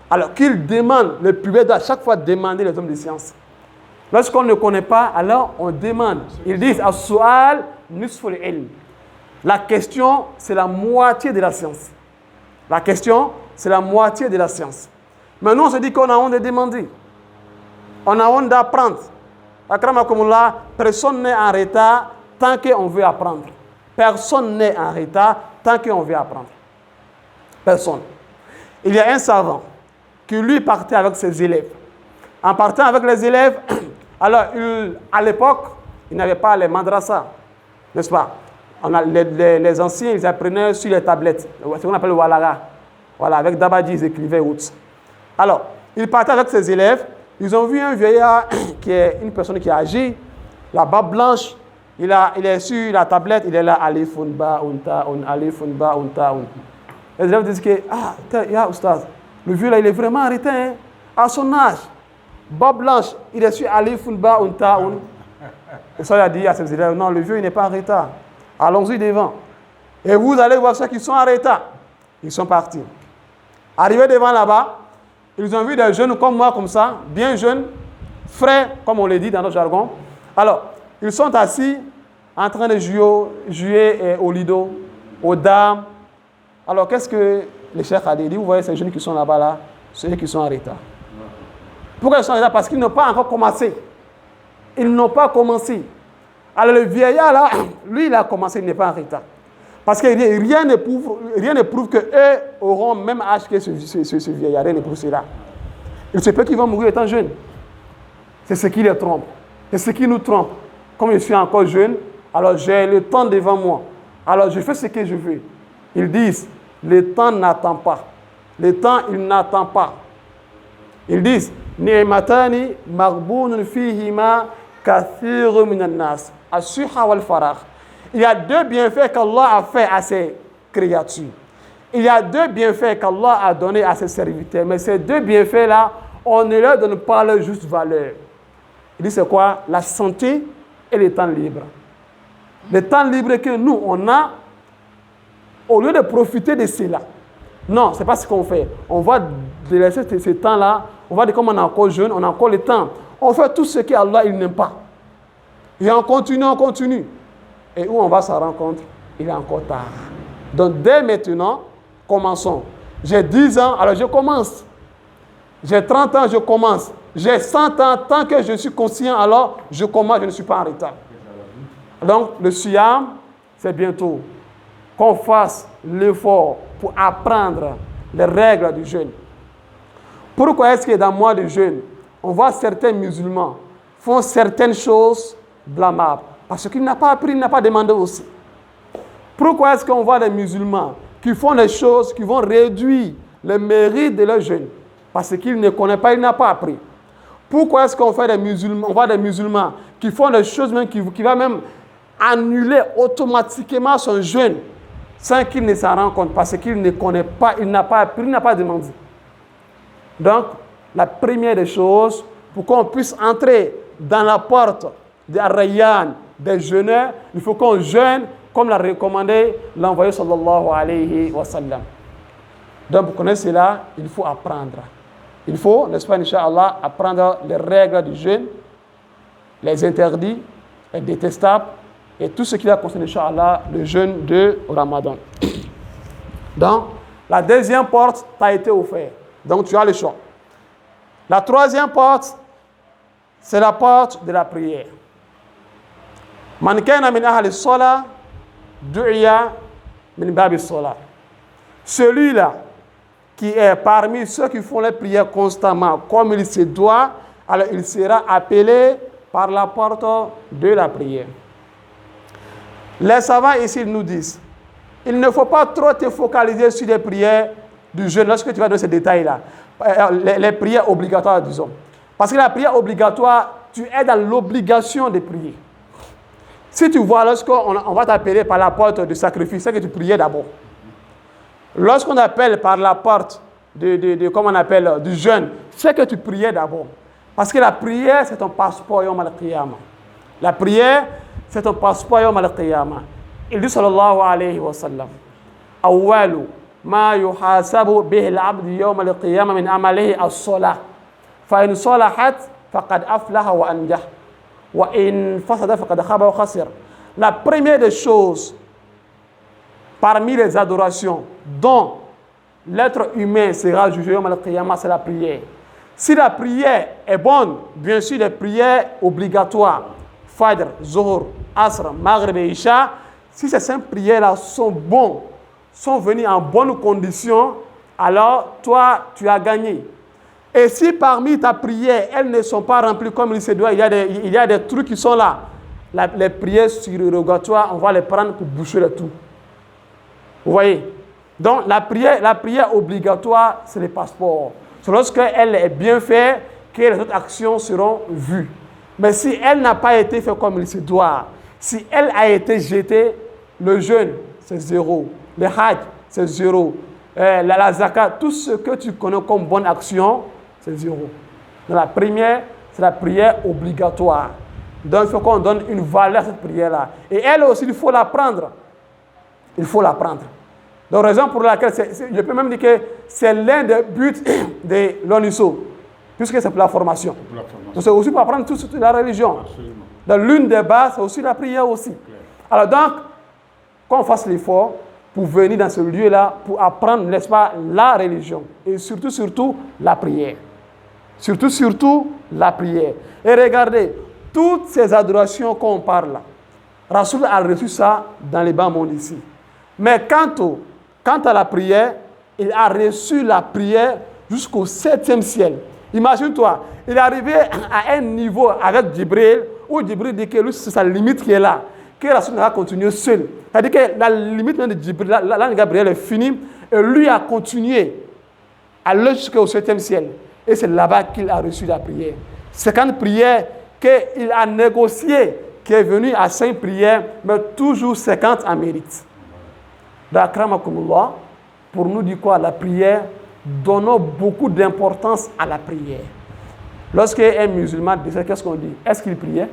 Alors qu'il demande, le public doit à chaque fois demander les hommes de science. Lorsqu'on ne connaît pas, alors on demande. Ils disent as-su'al nisful ilm. La question, c'est la moitié de la science. La question, c'est la moitié de la science. Mais nous, on se dit qu'on a honte de demander. On a honte d'apprendre. Akramakumullah, personne n'est en retard tant qu'on veut apprendre. Personne n'est en retard tant qu'on veut apprendre. Personne. Il y a un savant qui lui partait avec ses élèves. En partant avec les élèves, alors à l'époque, il n'avait pas les madrasas, n'est-ce pas? Les anciens, ils apprenaient sur les tablettes, ce qu'on appelle le walaga. Voilà, avec Dabadji, ils écrivaient autres. Alors, il partait avec ses élèves, ils ont vu un vieillard qui est une personne qui agit, la barbe blanche, il est sur la tablette, il est là, alifun ba'un ta'un, alifun ba'un ta'un. Les élèves disent que, ya oustaz, le vieux là, il est vraiment arrêté, hein, à son âge. Barbe blanche, il est sur alifun ba'un ta'un. Et ça, il a dit à ses élèves, non, le vieux, il n'est pas en retard. Allons-y devant. Et vous allez voir ceux qui sont en retard. Ils sont partis. Arrivés devant là-bas, ils ont vu des jeunes comme moi, comme ça, bien jeunes, frais, comme on le dit dans notre jargon. Alors, ils sont assis, en train de jouer au lido, aux dames. Alors, qu'est-ce que le cheikh a dit? Vous voyez ces jeunes qui sont là-bas, là, ceux qui sont en retard. Pourquoi ils sont en retard? Parce qu'ils n'ont pas encore commencé. Ils n'ont pas commencé. Alors, le vieillard, là, lui, il a commencé, il n'est pas en retard. Parce que rien ne prouve qu'eux auront même âge que ce vieillard. Rien ne prouve cela. Il se peut qu'ils vont mourir étant jeunes. C'est ce qui les trompe. C'est ce qui nous trompe. Comme je suis encore jeune, alors j'ai le temps devant moi. Alors je fais ce que je veux. Ils disent, le temps n'attend pas. Le temps, il n'attend pas. Ils disent, Ni'matani maghbounun fihima kathirun minan nas. As-suha wal faragh. Il y a deux bienfaits qu'Allah a fait à ses créatures. Il y a deux bienfaits qu'Allah a donnés à ses serviteurs. Mais ces deux bienfaits-là, on ne leur donne pas leur juste valeur. Il dit c'est quoi? La santé et le temps libre. Le temps libre que nous, on a, au lieu de profiter de cela, non, ce n'est pas ce qu'on fait. On va délaisser ce temps-là. On va dire comme on est encore jeune, on a encore le temps. On fait tout ce qu'Allah il n'aime pas. Et on continue. Et où on va se rencontrer? Il est encore tard. Donc dès maintenant, commençons. J'ai 10 ans, alors je commence. J'ai 30 ans, je commence. J'ai 100 ans, tant que je suis conscient, alors je commence, je ne suis pas en retard. Donc le siyam, c'est bientôt. Qu'on fasse l'effort pour apprendre les règles du jeûne. Pourquoi est-ce que dans le mois de jeûne, on voit certains musulmans font certaines choses blâmables? Parce qu'il n'a pas appris, il n'a pas demandé aussi. Pourquoi est-ce qu'on voit des musulmans qui font des choses qui vont réduire le mérite de leur jeûne? Parce qu'ils ne connaissent pas, ils n'ont pas appris. Pourquoi est-ce qu'on voit des musulmans qui font des choses même qui vont même annuler automatiquement son jeûne sans qu'il ne s'en rende compte? Parce qu'il ne connaît pas, il n'a pas appris, il n'a pas demandé. Donc, la première des choses, pour qu'on puisse entrer dans la porte de Ar-Rayyan, des jeûneurs, il faut qu'on jeûne comme l'a recommandé l'envoyé sallallahu alayhi wa sallam. Donc, pour connaître cela, il faut apprendre. Il faut, n'est-ce pas, Inch'Allah, apprendre les règles du jeûne, les interdits, les détestables, et tout ce qui va concerner, Inch'Allah, le jeûne de Ramadan. Donc, la deuxième porte t'a été offerte. Donc, tu as le choix. La troisième porte, c'est la porte de la prière. Man kana min ahli salat, du'iya min babi salat. Celui-là qui est parmi ceux qui font les prières constamment, comme il se doit, alors il sera appelé par la porte de la prière. Les savants ici nous disent, il ne faut pas trop te focaliser sur les prières du jeûne lorsque tu vas dans ces détails-là. Les prières obligatoires, disons. Parce que la prière obligatoire, tu es dans l'obligation de prier. Si tu vois, lorsqu'on va t'appeler par la porte du sacrifice, c'est que tu priais d'abord. Lorsqu'on appelle par la porte comment on appelle, du jeûne, c'est que tu priais d'abord. Parce que la prière, c'est ton passeport yawm al-qiyamah. La prière, c'est ton passeport yawm al-qiyamah. Il dit sallallahu alayhi wa sallam, awwalu ma yuhasabu bihi al-abd yawm al-qiyamah min amalihi as-salah. Fa in salahat faqad aflaha wa anjah. Wa in fasada faqad khaba wa khasir. La première des choses parmi les adorations dont l'être humain sera jugé yawm al-qiyamah, c'est la prière. Si la prière est bonne, bien sûr les prières obligatoires, Fajr, Zuhur, Asr, Maghrib et Isha, si ces 5 prières-là sont bonnes, sont venues en bonnes conditions, alors toi, tu as gagné. Et si parmi ta prière, elles ne sont pas remplies comme il se doit, il y a des trucs qui sont là, les prières surrogatoires, on va les prendre pour boucher le tout. Vous voyez? Donc la prière obligatoire, c'est le passeport. C'est lorsqu'elle est bien faite que les autres actions seront vues. Mais si elle n'a pas été faite comme il se doit, si elle a été jetée, le jeûne, c'est 0. Le hajj, c'est 0. La zakat, tout ce que tu connais comme bonne action, c'est 0. Donc la première, c'est la prière obligatoire. Donc il faut qu'on donne une valeur à cette prière-là. Et elle aussi, il faut l'apprendre. Il faut l'apprendre. Donc raison pour laquelle, je peux même dire que c'est l'un des buts de l'ONUSO, puisque c'est pour la formation. Donc c'est aussi pour apprendre toute la religion. Absolument. Donc l'une des bases, c'est aussi la prière aussi. Alors donc, qu'on fasse l'effort pour venir dans ce lieu-là, pour apprendre, n'est-ce pas, la religion. Et surtout, la prière. Surtout, la prière. Et regardez, toutes ces adorations qu'on parle là, Rasoul a reçu ça dans les bas mondes ici. Mais quant à la prière, il a reçu la prière jusqu'au 7e ciel. Imagine-toi, il est arrivé à un niveau avec Djibril, où Djibril dit que lui, c'est sa limite qui est là, que Rasoul n'a pas continué seul. C'est-à-dire que la limite de Djibril, là, Gabriel est fini, et lui a continué à aller jusqu'au 7e ciel. Et c'est là-bas qu'il a reçu la prière. 50 prières qu'il a négociées, qui est venu à 5 prières, mais toujours 50 en mérite. D'akramakumullah, pour nous dire quoi? La prière, donnons beaucoup d'importance à la prière. Lorsqu'un musulman décède, qu'est-ce qu'on dit? Est-ce qu'il priait?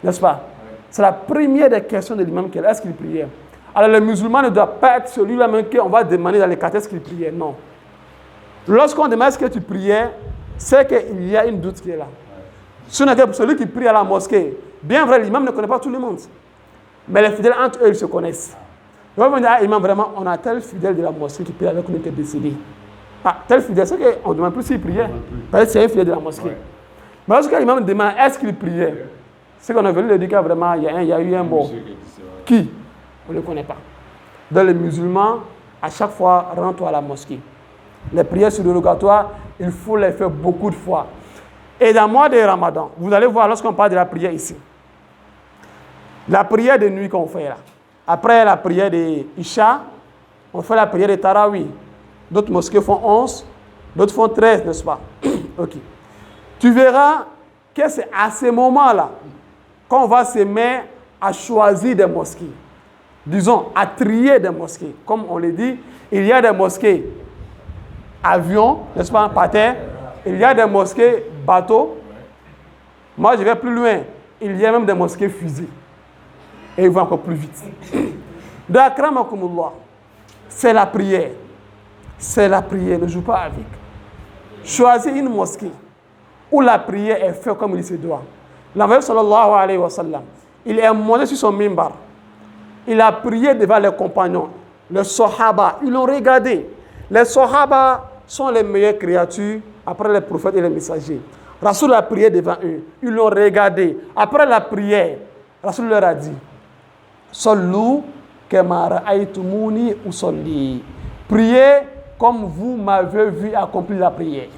N'est-ce pas? C'est la première des questions de l'imam, est-ce qu'il priait? Alors le musulman ne doit pas être celui-là même qu'on va demander dans les quartiers est-ce qu'il priait. Non. Lorsqu'on demande est-ce que tu priais, c'est qu'il y a une doute qui est là. Ce n'est que pour celui qui prie à la mosquée. Bien vrai, l'imam ne connaît pas tout le monde. Mais les fidèles, entre eux, ils se connaissent. Ils vont dire, ah, imam, vraiment, on a tel fidèle de la mosquée qui prie avec nous qui est décédé. Ah, tel fidèle, c'est qu'on ne demande plus s'il priait. Parce que c'est un fidèle de la mosquée. Ouais. Mais lorsque l'imam demande, est-ce qu'il priait? C'est qu'on a venu lui dire que vraiment, il y a eu un mort. Qui? On ne le connaît pas. Dans les musulmans, à chaque fois, rends-toi à la mosquée. Les prières surrogatoires, il faut les faire beaucoup de fois. Et dans le mois de Ramadan, vous allez voir lorsqu'on parle de la prière ici. La prière de nuit qu'on fait là. Après la prière de Isha, on fait la prière de Tarawih. D'autres mosquées font 11, d'autres font 13, n'est-ce pas? Ok. Tu verras que c'est à ce moment-là qu'on va se mettre à choisir des mosquées. Disons, à trier des mosquées. Comme on le dit, il y a des mosquées avions, n'est-ce pas, par terre. Il y a des mosquées bateaux. Moi, je vais plus loin. Il y a même des mosquées fusées. Et ils vont encore plus vite. D'akramakumullah, c'est la prière. C'est la prière, ne joue pas avec. Choisis une mosquée où la prière est faite comme il se doit. L'envoyé sallallahu alayhi wa sallam, il est monté sur son mimbar. Il a prié devant les compagnons. Les Sahaba, ils l'ont regardé. Les Sahaba sont les meilleures créatures après les prophètes et les messagers. Rasoul a prié devant eux. Ils l'ont regardé. Après la prière, Rasoul leur a dit, Sallu kama ra'aytumuni usalli. Priez comme vous m'avez vu accomplir la prière.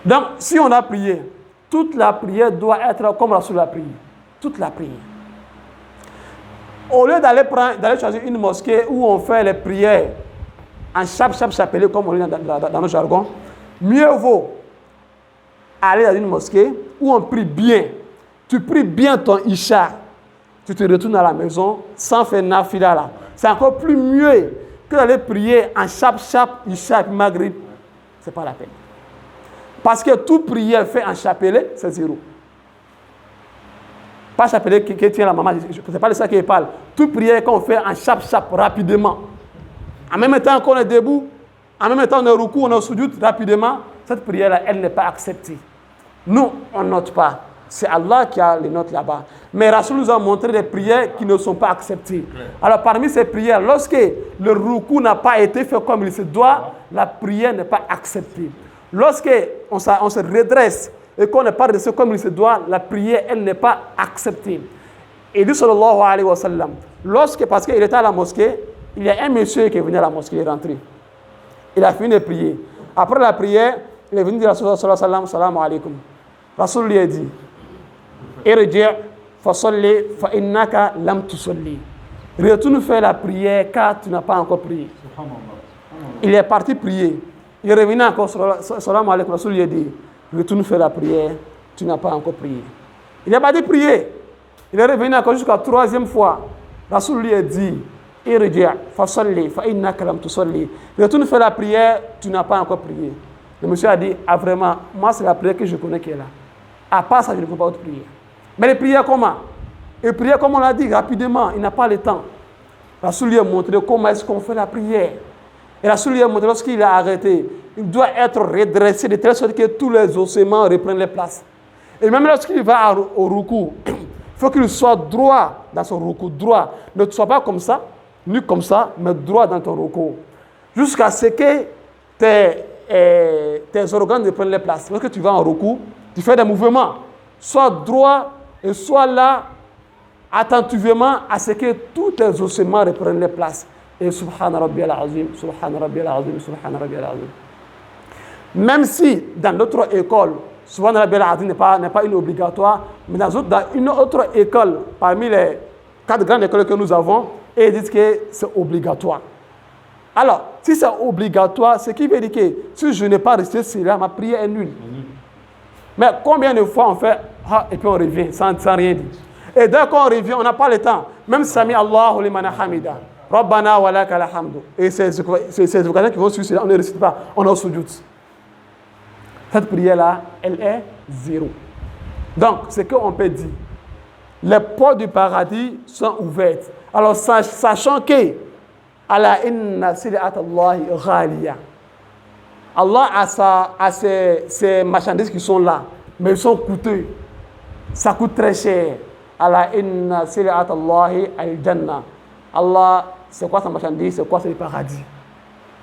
Donc, si on a prié, toute la prière doit être comme Rasoul a prié. Toute la prière. Au lieu d'aller choisir une mosquée où on fait les prières en chapelet, comme on dit dans nos jargons, mieux vaut aller dans une mosquée où on prie bien. Tu pries bien ton Isha, tu te retournes à la maison sans faire nafila là. C'est encore plus mieux que d'aller prier en Isha et Maghrib. Ce n'est pas la peine. Parce que toute prière fait en chapelet, c'est zéro. Pas chapelet qui tient la maman, ce n'est pas de ça qu'il parle. Toute prière qu'on fait en rapidement. En même temps qu'on est debout, en même temps on est au ruku, on est au sujoud rapidement, cette prière-là, elle n'est pas acceptée. Nous, on ne note pas. C'est Allah qui a les notes là-bas. Mais Rasoul nous a montré des prières qui ne sont pas acceptées. Alors parmi ces prières, lorsque le ruku n'a pas été fait comme il se doit, la prière n'est pas acceptée. Lorsque on se redresse et qu'on n'est pas redressé comme il se doit, la prière, elle n'est pas acceptée. Et dit sallallahu alayhi wa sallam, parce qu'il était à la mosquée, il y a un monsieur qui est venu à la mosquée, il est rentré. Il a fini de prier. Après la prière, il est venu dire à Rasoul sallallahu alayhi wa sallam, salam alaykum. Rasoul lui a dit, Irji' fa salli fa innaka lam tusalli. Retourne faire la prière car tu n'as pas encore prié. Il est parti prier. Il est revenu encore, salam alaykum. Rasoul lui a dit, retourne faire la prière, tu n'as pas encore prié. Il n'a pas dit prier. Il est revenu encore jusqu'à la 3e fois. Rasoul lui a dit, Irji' fa salli fa innaka lam tusalli. Retourne faire la prière, tu n'as pas encore prié. Le monsieur a dit, ah vraiment, moi c'est la prière que je connais qui est là. À part ça, je ne peux pas autre prière. Mais les prières comment? Les prières, comme on l'a dit, rapidement, il n'a pas le temps. Rasoul lui a montré comment est-ce qu'on fait la prière. Et Rasoul lui a montré, lorsqu'il a arrêté, il doit être redressé de telle sorte que tous les ossements reprennent les places. Et même lorsqu'il va au ruku, il faut qu'il soit droit dans son ruku, droit. Ne sois pas comme ça, nu comme ça, mais droit dans ton ruku. Jusqu'à ce que tes organes reprennent les places. Lorsque tu vas en ruku, tu fais des mouvements, soit droit et soit là, attentivement à ce que tous tes ossements reprennent leur place. Et Subhana Rabbi al-Azim, Subhana Rabbi al-Azim, Subhana Rabbi al-Azim. Même si dans notre école, Subhana Rabbi al-Azim n'est pas une obligatoire, mais dans une autre école, parmi les 4 grandes écoles que nous avons, ils disent que c'est obligatoire. Alors, si c'est obligatoire, ce qui veut dire que si je n'ai pas resté cela, ma prière est nulle. Mais combien de fois on fait et puis on revient sans rien dire. Et dès qu'on revient, on n'a pas le temps. Même Sami Allahu liman hamida. Rabbana wa lakal hamdu. Et ces occasions qui vont suivre cela, on ne récite pas, on est au sujoud. Cette prière-là, elle est zéro. Donc, ce qu'on peut dire, les portes du paradis sont ouvertes. Alors, sachant que Allah inna silat Allah ghaliya. Allah a ces marchandises qui sont là, mais ils sont coûteux. Ça coûte très cher. Allah inna silat Allah al-Jannah. Allah, c'est quoi sa marchandise? C'est quoi c'est le paradis?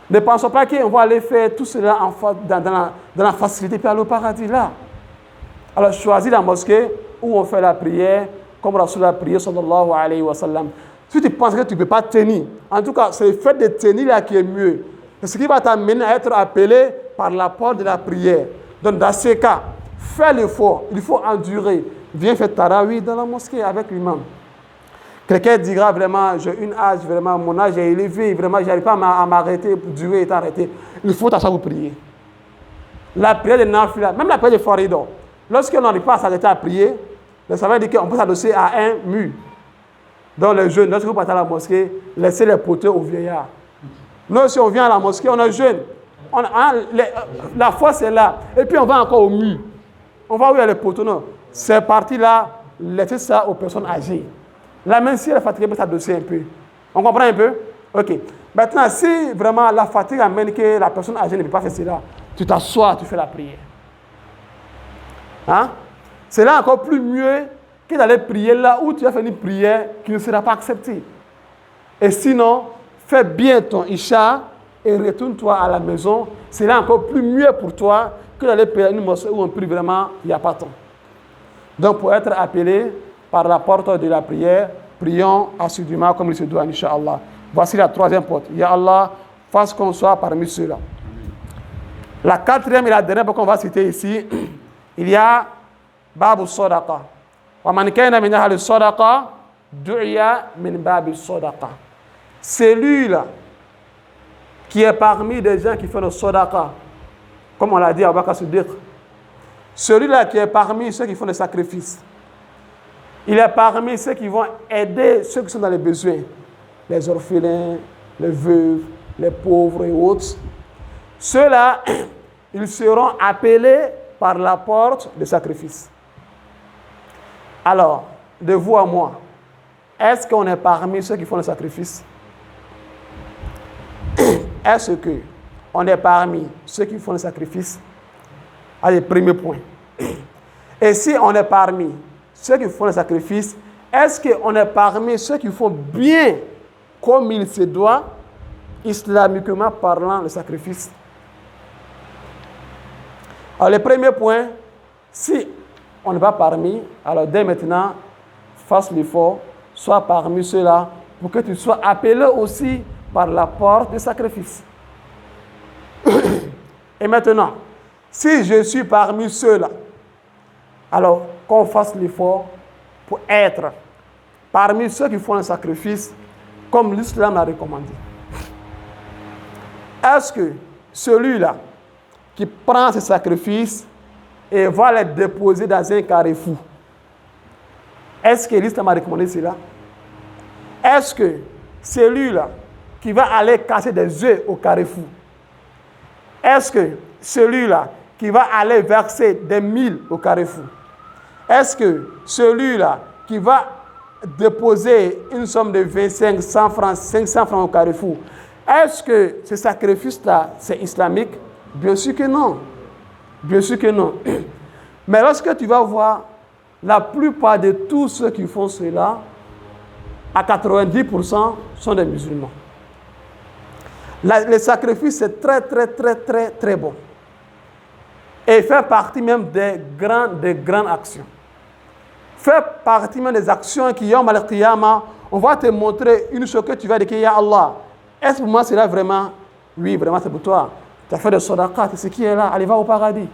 Ne pensons pas qu'on va aller faire tout cela dans la facilité puis aller au paradis là. Alors choisis la mosquée où on fait la prière, comme Rasul a prié sallallahu alayhi wa sallam. Si tu penses que tu ne peux pas tenir, en tout cas, c'est le fait de tenir là qui est mieux. C'est ce qui va t'amener à être appelé par la porte de la prière. Donc dans ces cas, fais l'effort, il faut endurer. Viens faire tarawih dans la mosquée avec l'imam. Quelqu'un dira vraiment, j'ai une âge, vraiment, mon âge est élevé, vraiment, je n'arrive pas à m'arrêter, pour durer et t'arrêter. Il faut t'asseoir pour prier. La prière de Nafila, même la prière de Faridon, lorsqu'on n'arrive pas à s'arrêter à prier, ça veut dire qu'on peut s'adosser à un mur. Donc les jeunes, lorsque vous partez à la mosquée, laissez les poteaux aux vieillards. Nous, si on vient à la mosquée, on est jeune. La force est là. Et puis on va encore au mur. On va où il y a les poteaux. Non. Ces parties-là, laissez ça aux personnes âgées. Là, même si elle est fatiguée, elle peut s'adosser un peu. On comprend un peu? Ok. Maintenant, si vraiment la fatigue amène que la personne âgée ne peut pas faire cela, tu t'assois, tu fais la prière. Hein? C'est là encore plus mieux que d'aller prier là où tu as fait une prière qui ne sera pas acceptée. Et sinon, fais bien ton Isha et retourne-toi à la maison. C'est là encore plus mieux pour toi que d'aller prier une mosquée où on prie vraiment, il n'y a pas de temps. Donc, pour être appelé par la porte de la prière, prions assidûment comme il se doit, Inch'Allah. Voici la 3e porte. Ya Allah, fasse qu'on soit parmi ceux-là. La 4e et la dernière porte qu'on va citer ici, il y a Babu Sadaqa. Wa man kana min ahli sadaqa du'iya min babi sadaqa. Celui-là qui est parmi des gens qui font le sadaqa, comme on l'a dit à Bakar Siddiq, celui-là qui est parmi ceux qui font le sacrifice, il est parmi ceux qui vont aider ceux qui sont dans les besoins, les orphelins, les veuves, les pauvres et autres. Ceux-là, ils seront appelés par la porte de sacrifice. Alors, de vous à moi, est-ce qu'on est parmi ceux qui font le sacrifice? Est-ce qu'on est parmi ceux qui font le sacrifice? Allez, premier point. Et si on est parmi ceux qui font le sacrifice, est-ce qu'on est parmi ceux qui font bien comme il se doit, islamiquement parlant, le sacrifice? Alors, le premier point, si on n'est pas parmi, alors dès maintenant, fasse l'effort, sois parmi ceux-là, pour que tu sois appelé aussi par la porte du sacrifice. Et maintenant, si je suis parmi ceux-là, alors qu'on fasse l'effort pour être parmi ceux qui font le sacrifice, comme l'islam l'a recommandé. Est-ce que celui-là qui prend ce sacrifice et va les déposer dans un carrefour, est-ce que l'islam a recommandé cela? Est-ce que celui-là qui va aller casser des œufs au carrefour, est-ce que celui-là qui va aller verser des mille au carrefour, est-ce que celui-là qui va déposer une somme de 25, 100 francs, 500 francs au carrefour, est-ce que ce sacrifice-là, c'est islamique? Bien sûr que non. Bien sûr que non. Mais lorsque tu vas voir, la plupart de tous ceux qui font cela, à 90% sont des musulmans. Le sacrifice, c'est très, très, très, très, très bon. Et il fait partie même des grandes actions. fait partie même des actions qui ont mal qiyamah. On va te montrer une chose que tu vas dire, Ya Allah. Est-ce pour moi c'est là vraiment? Oui, vraiment c'est pour toi. Tu as fait des sadaqat, c'est ce qui est là, allez va au paradis.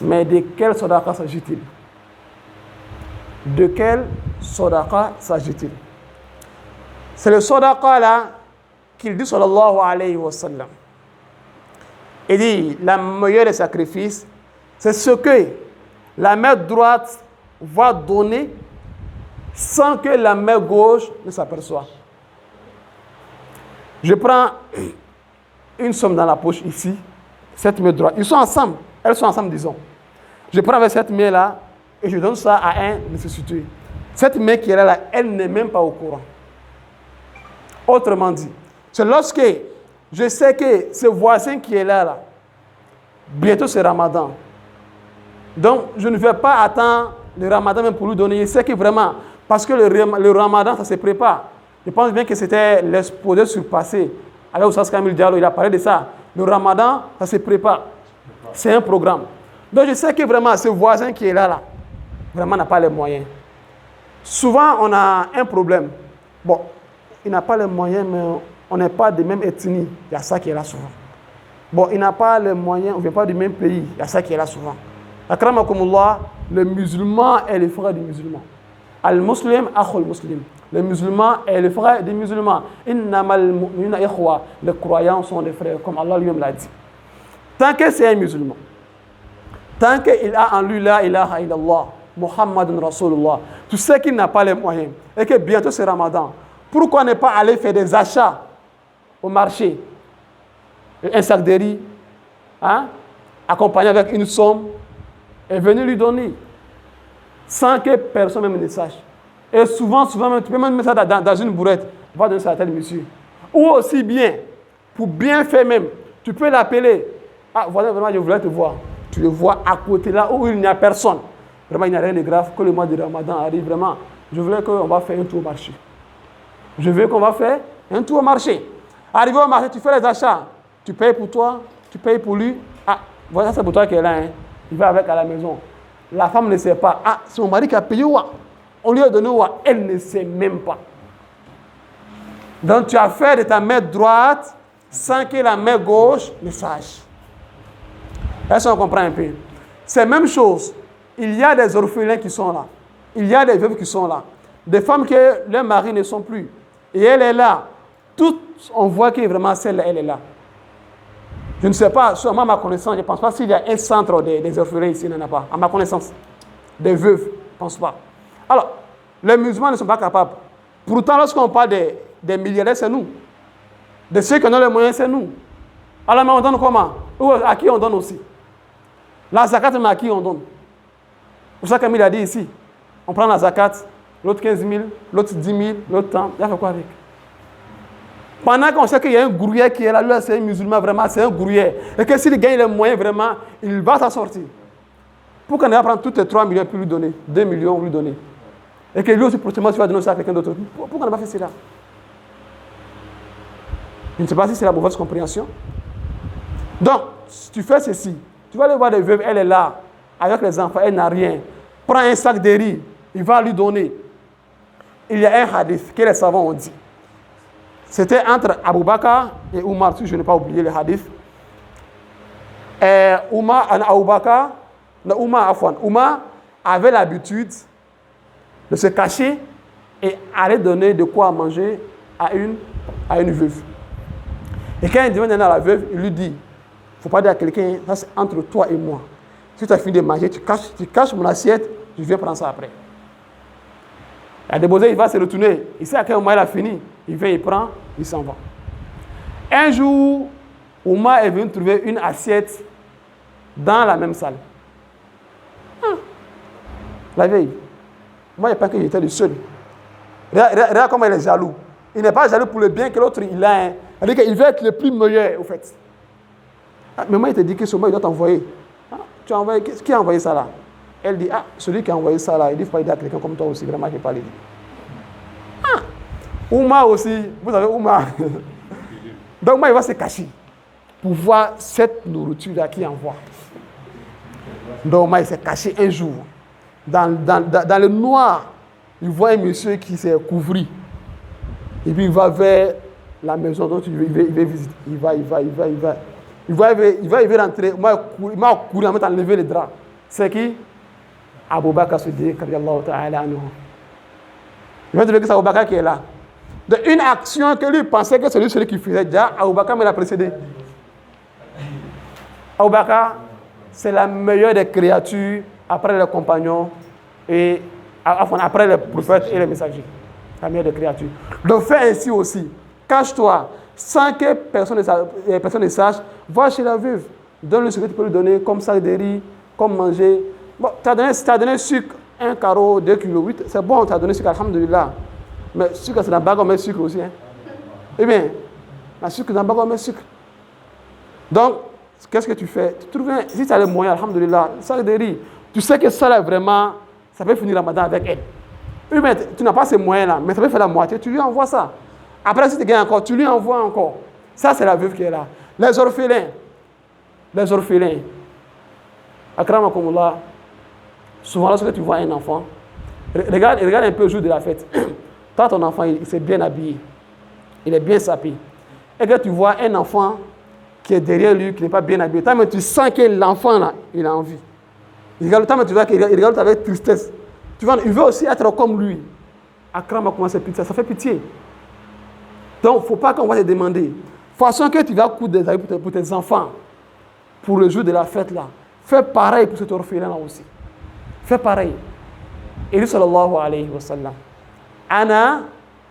Mais de quel sadaqa s'agit-il? De quel sadaqa s'agit-il? C'est le sadaqa là qu'il dit sallallahu alayhi wa sallam. Il dit, la meilleure des sacrifices, c'est ce que la main droite va donner sans que la main gauche ne s'aperçoive. Je prends une somme dans la poche ici, cette main droite. Ils sont ensemble, elles sont ensemble, disons. Je prends avec cette main-là et je donne ça à un nécessiteux. Cette main qui est là, elle n'est même pas au courant. Autrement dit, c'est lorsque je sais que ce voisin qui est là, bientôt c'est Ramadan. Donc, je ne vais pas attendre le Ramadan même pour lui donner. Je sais que vraiment, parce que le Ramadan, ça se prépare. Je pense bien que c'était l'exposé surpassé. Avec Oussas Kamil Diallo, il a parlé de ça. Le Ramadan, ça se prépare. C'est un programme. Donc, je sais que vraiment, ce voisin qui est là, vraiment n'a pas les moyens. Souvent, on a un problème. Bon, il n'a pas les moyens, mais on n'est pas de même ethnie. Il y a ça qui est là souvent. Bon, il n'a pas les moyens, on ne vient pas du même pays. Il y a ça qui est là souvent. Akramakumullah, le musulman est le frère du musulman. Al-Muslim, akhul muslim. Le musulman est le frère des musulmans. Innamal mu'minuna ikhwa. Les croyants sont des frères, comme Allah lui-même l'a dit. Tant que c'est un musulman, tant qu'il a en lui la ilaha illallah, Muhammadun Rasulullah, tu sais qu'il n'a pas les moyens et que bientôt c'est Ramadan, pourquoi ne pas aller faire des achats au marché? Un sac de riz, hein, accompagné avec une somme, et venir lui donner, sans que personne même ne sache. Et souvent, tu peux même mettre ça dans une bourrette, va donner ça à tel monsieur. Ou aussi bien, pour bien faire même, tu peux l'appeler. Ah, voilà, vraiment, je voulais te voir. Tu le vois à côté là où il n'y a personne. Vraiment, il n'y a rien de grave que le mois de Ramadan arrive. Vraiment, je voulais qu'on va faire un tour au marché. Je veux qu'on va faire un tour au marché. Arrivé au marché, tu fais les achats. Tu payes pour toi, tu payes pour lui. Ah, voilà, c'est pour toi qui est là. Hein. Il va avec à la maison. La femme ne sait pas. Ah, c'est mon mari qui a payé ou on lui a donné ou elle ne sait même pas. Donc tu as fait de ta main droite sans que la main gauche ne sache. Est-ce qu'on comprend un peu? C'est la même chose. Il y a des orphelins qui sont là. Il y a des veuves qui sont là. Des femmes que leurs maris ne sont plus. Et elle est là. Toutes, on voit que vraiment celle-là, elle est là. Je ne sais pas, sûrement à ma connaissance, je ne pense pas s'il y a un centre des orphelins ici, il n'y en a pas. À ma connaissance, des veuves, je ne pense pas. Alors, les musulmans ne sont pas capables. Pourtant, lorsqu'on parle des milliardaires, c'est nous. De ceux qui ont les moyens, c'est nous. Alors, mais on donne comment? Ou à qui on donne aussi? La zakat, mais à qui on donne? Pour ça qu'il a dit ici, on prend la zakat, l'autre 15 000, l'autre 10 000, l'autre temps, il a fait quoi avec? Pendant qu'on sait qu'il y a un gourrier qui est là, lui, c'est un musulman, vraiment, c'est un gourrier. Et que s'il gagne les moyens, vraiment, il va s'en sortir. Pourquoi ne pas prendre tous les 3 millions pour lui donner, 2 millions pour lui donner? Et que lui aussi, prochainement, tu vas donner ça à quelqu'un d'autre. Pourquoi ne pas faire cela? Je ne sais pas si c'est la mauvaise compréhension. Donc, si tu fais ceci, tu vas aller voir des veuves, elle est là, avec les enfants, elle n'a rien. Prends un sac de riz, il va lui donner. Il y a un hadith que les savants ont dit. C'était entre Abu Bakr et Omar, si je n'ai pas oublié le hadith. Omar avait l'habitude de se cacher et aller donner de quoi manger à une veuve. Et quand il devient dans la veuve, il lui dit, il ne faut pas dire à quelqu'un, ça c'est entre toi et moi. Si tu as fini de manger, tu caches mon assiette, je viens prendre ça après. Il a déposé, il va se retourner. Il sait à quel moment il a fini. Il vient, il prend, il s'en va. Un jour, Omar est venu trouver une assiette dans la même salle. La veille. Moi, je pense que j'étais le seul. Regarde comment il est jaloux. Il n'est pas jaloux pour le bien que l'autre il a. C'est-à-dire qu'il veut être le plus meilleur, au fait. Mais moi, il te dit que ce moment, il doit t'envoyer. Tu as envoyé, qui a envoyé ça là? Elle dit, celui qui a envoyé ça là, il dit, il faut pas dire à quelqu'un comme toi aussi, vraiment, je ne vais pas le dire. Oumar aussi, vous avez Oumar. Donc, moi, il va se cacher pour voir cette nourriture là qui envoie. Donc, moi, il s'est caché un jour. dans le noir, il voit un monsieur qui s'est couvri. Et puis il va vers la maison dont il veut visiter. Il va rentrer. Il m'a couru en mettant enlever les draps. C'est qui? Abu Bakr Siddiq, radiyallahu ta'ala anhu. Il va dire que c'est Abu Bakr qui est là. De une action que lui pensait que c'est celui qui faisait déjà, Abu Bakr me l'a précédé. Abu Bakr, c'est la meilleure des créatures après les compagnons et après les prophètes et les messagers. La meilleure des créatures. Donc fais ainsi aussi. Cache-toi sans que personne ne sache. Va chez la veuve. Donne-lui ce que tu peux lui donner, comme sac de riz, comme manger. Bon, tu as donné sucre, 1 carreau, 2 kg, 8. C'est bon, tu as donné sucre, alhamdulillah. Mais sucre, c'est dans le bagot, mais sucre aussi. Hein. Eh bien, la sucre, dans le bagot, mais sucre. Donc, qu'est-ce que tu fais? Tu trouves si tu as les moyens, alhamdulillah, sac de riz. Tu sais que ça, là, vraiment, ça peut finir Ramadan avec elle. Oui, mais tu n'as pas ces moyens-là, mais ça peut faire la moitié, tu lui envoies ça. Après, si tu gagnes encore, tu lui envoies encore. Ça, c'est la veuve qui est là. Les orphelins. Akramakumullah, souvent, lorsque tu vois un enfant, regarde un peu le jour de la fête. Toi, ton enfant, il s'est bien habillé. Il est bien sapé. Et que tu vois un enfant qui est derrière lui, qui n'est pas bien habillé. Toi, mais tu sens que l'enfant, là, il a envie. Il regarde, toi, mais tu vois qu'il regarde avec tristesse. Tu vois, il veut aussi être comme lui. Akramakumullah, c'est pitié, ça fait pitié. Donc, il ne faut pas qu'on va te demander. Façon que tu vas coudre des habits pour tes enfants, pour le jour de la fête là. Fais pareil pour cet orphelin là aussi. Fais pareil. Et lui sallallahu alayhi wa sallam. Ana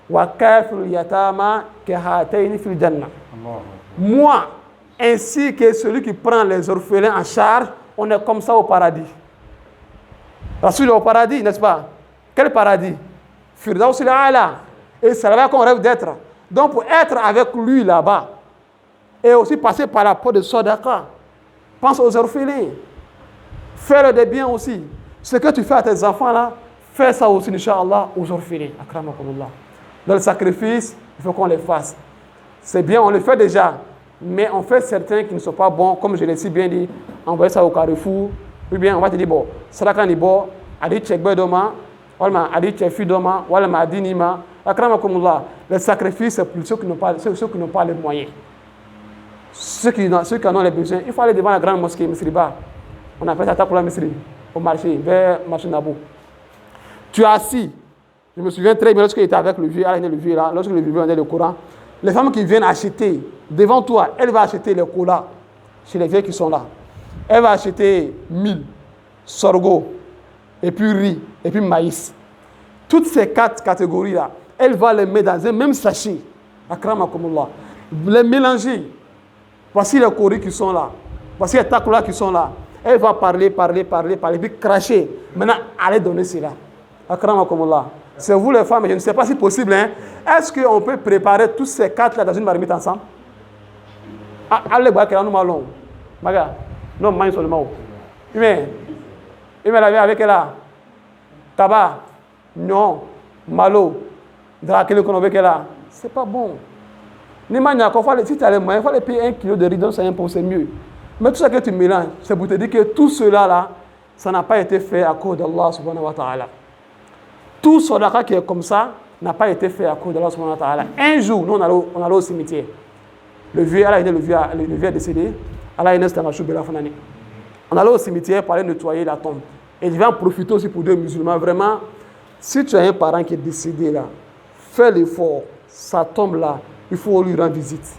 wa kafirul yatama kahatayni fil jannah. Moi, ainsi que celui qui prend les orphelins en charge, on est comme ça au paradis. Rasoul est au paradis, n'est-ce pas? Quel paradis? Firdaus al-A'la. Et c'est là-bas qu'on rêve d'être. Donc, pour être avec lui là-bas, et aussi passer par la porte de Sadaqa, pense aux orphelins. Fais-le des biens aussi. Ce que tu fais à tes enfants là, fais ça aussi, Inch'Allah, aux orphelins. Akramakumullah. Dans le sacrifice, il faut qu'on les fasse. C'est bien, on le fait déjà, mais on fait certains qui ne sont pas bons, comme je l'ai si bien dit, envoyer ça au carrefour, ou bien on va te dire, bon, Sadaka ni bon, adi tchekbe doma, walma adi tchefi doma, walma adi nima. Akramakumullah. Le sacrifice, c'est pour ceux qui n'ont pas les moyens. Ceux qui en ont les besoins, il faut aller devant la grande mosquée Misriba. On appelle ça Takoula Misri, au marché, vers marché Nabou. Tu es assis. Je me souviens très bien lorsque j'étais avec le vieux, là, lorsque le vieux vendait le Coran. Les femmes qui viennent acheter, devant toi, elle va acheter les colas chez les vieux qui sont là. Elle va acheter 1000, sorgho, et puis riz, et puis maïs. Toutes ces 4 catégories-là, elle va les mettre dans un même sachet. Akramakumullah. Les mélanger. Voici les coris qui sont là. Voici les takoulas qui sont là. Elle va parler, puis cracher. Maintenant, allez donner cela. Akramakumullah. C'est vous les femmes, je ne sais pas si possible. Hein? Est-ce qu'on peut préparer tous ces 4-là dans une marmite ensemble? Allez, voir qu'elle a nous malon. Maga. Non, maïs seulement. Mais la vie avec elle là. Tabac. Non. Malo. C'est pas bon. Si tu as les moyens, il faut les payer 1 kilo de riz, donc c'est mieux. Mais tout ça que tu mélanges, c'est pour te dire que tout cela là, ça n'a pas été fait à cause d'Allah subhanahu wa ta'ala. Tout sadaqa qui est comme ça n'a pas été fait à cause d'Allah subhanahu wa ta'ala. Un jour, nous on allait au cimetière. Le vieux est décédé. Allah est on allait au cimetière pour aller nettoyer la tombe. Et je vais en profiter aussi pour deux musulmans. Vraiment, si tu as un parent qui est décédé là, fais l'effort, sa tombe là, il faut lui rendre visite.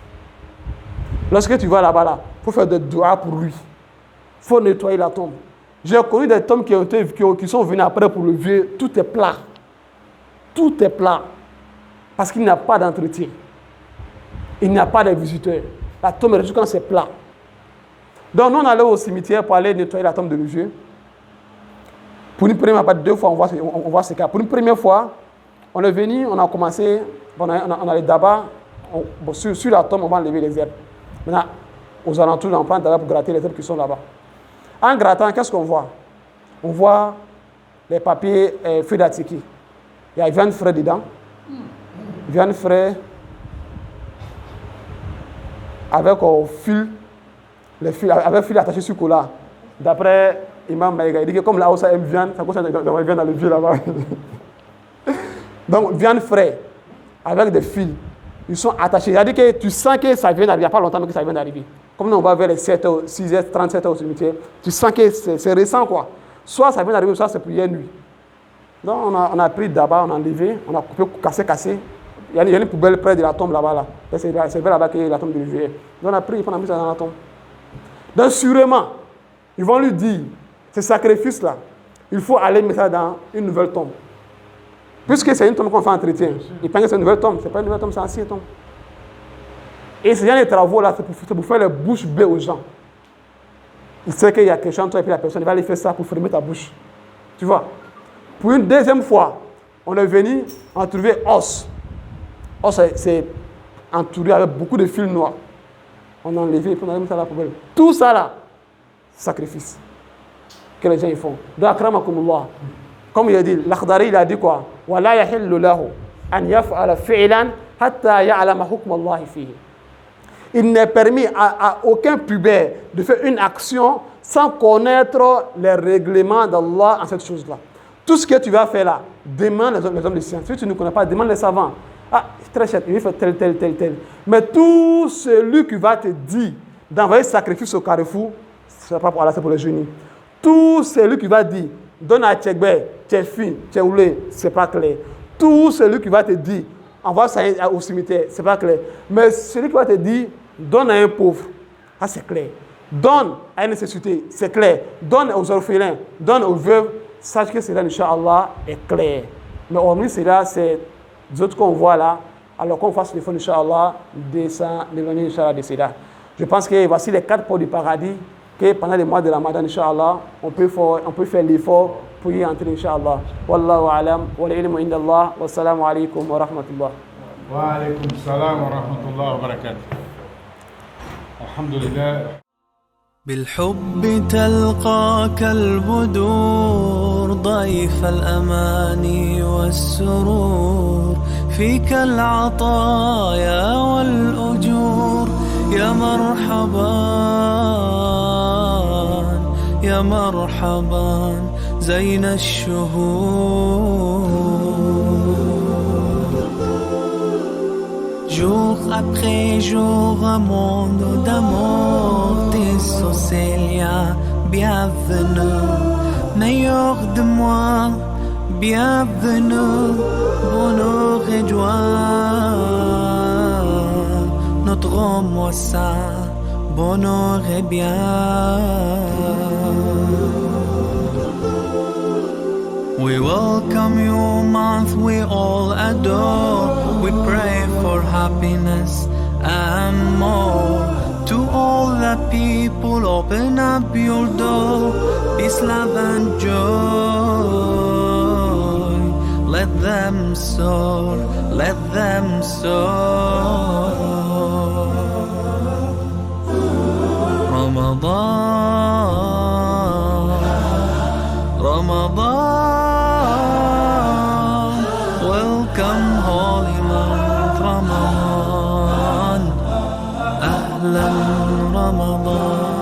Lorsque tu vas là-bas, là, il faut faire des doigts pour lui. Il faut nettoyer la tombe. J'ai connu des tombes qui sont venues après pour le vieux. Tout est plat. Tout est plat. Parce qu'il n'y a pas d'entretien. Il n'y a pas de visiteurs. La tombe est juste quand c'est plat. Donc nous on allait au cimetière pour aller nettoyer la tombe de le vieux. Pour une première fois, 2 fois on voit ce cas. Pour une première fois, on est venu, on a commencé, on a les dabas, sur la tombe on va enlever les herbes. Maintenant, aux alentours, on prend d'abord pour gratter les herbes qui sont là-bas. En grattant, qu'est-ce qu'on voit? On voit les papiers feuilles d'atiki. Il y a viande frais dedans. Viande frais avec fil, avec fil attaché sur le collat. D'après Imam Maïga. Il dit que comme la Hausa aime viande, ça concerne d'avoir viande dans le vieux là-bas. Donc, viande fraîche, avec des fils. Ils sont attachés. C'est-à-dire que tu sens que ça vient d'arriver. Il n'y a pas longtemps que ça vient d'arriver. Comme nous, on va vers les 7h, 6h, 37h au cimetière, tu sens que c'est récent, quoi. Soit ça vient d'arriver, soit c'est pour hier nuit. Donc, on a pris d'abord, on a enlevé, on a coupé, cassé. Il y a une poubelle près de la tombe là-bas. Là. C'est vers là-bas qu'il y a la tombe de vieux. Donc, on a pris, on a mis ça dans la tombe. Donc, sûrement, ils vont lui dire, ce sacrifice-là, il faut aller mettre ça dans une nouvelle tombe. Puisque c'est une tombe qu'on fait entretien. Ils pensent que c'est une nouvelle tombe. Ce n'est pas une nouvelle tombe, c'est une ancienne tombe. Et ces gens de travaux-là, c'est pour faire les bouches bées aux gens. Il sait qu'il y a quelque chose, toi, et puis la personne il va aller faire ça pour fermer ta bouche. Tu vois. Pour une deuxième fois, on est venu, on a trouvé os. Os, c'est entouré avec beaucoup de fils noirs. On a enlevé et puis on a mis ça à la poubelle. Tout ça là, sacrifice que les gens ils font. Donc, akramakumullah. Comme il a dit, l'Akhdari, il a dit quoi? وَلَا يَحِلُّ لَهُ أَنْ يَفْعَلَ فِعْلًا حَتَّى يَعْلَمَ حُكْمَ اللَّهِ فِيهِ. Il n'est permis à aucun pubère de faire une action sans connaître les règlements d'Allah en cette chose-là. Tout ce que tu vas faire là, demande les hommes de science. Si tu ne connais pas, demande les savants. Ah, très cher, il faut tel. Mais tout celui qui va te dire d'envoyer sacrifice au carrefour, ce n'est pas pour Allah, c'est pour les génies. Tout celui qui va dire, donne à Tchekbe, Tchefi, Tcheoulé, ce n'est pas clair. Tout celui qui va te dire, envoie ça au cimetière, ce n'est pas clair. Mais celui qui va te dire, donne à un pauvre, ça c'est clair. Donne à une nécessité, c'est clair. Donne aux orphelins, donne aux veuves, sache que cela, Inch'Allah, est clair. Mais hormis cela, c'est des autres qu'on voit là, alors qu'on fasse l'effort, Inch'Allah, d'éloigner, Inch'Allah, de cela. Je pense que voici les 4 portes du paradis, que pendant les mois de Ramadan, Inch'Allah, on peut faire l'effort pour y entrer, Inch'Allah. Wallahu alam, wa l'ilmu inda Allah, wa salamu alaykum wa rahmatullah. Wa alaykum salam wa rahmatullah wa barakatuh. Alhamdulillah. بالحب تلقاك البدور ضيف الأماني والسرور فيك العطايا والأجور يا مرحبا يا مرحبا زين الشهور. Jour après jour, un monde d'amour, Célia, bienvenue, meilleur de moi, bienvenue, bonheur et joie, notre mois ça, bonheur et bien. We welcome your month, we all adore, we pray for happiness and more. To all the people, open up your door, peace, love and joy. Let them soar, let them soar. Ramadan, Ramadan, welcome holy month Ramadan. أهلا رمضان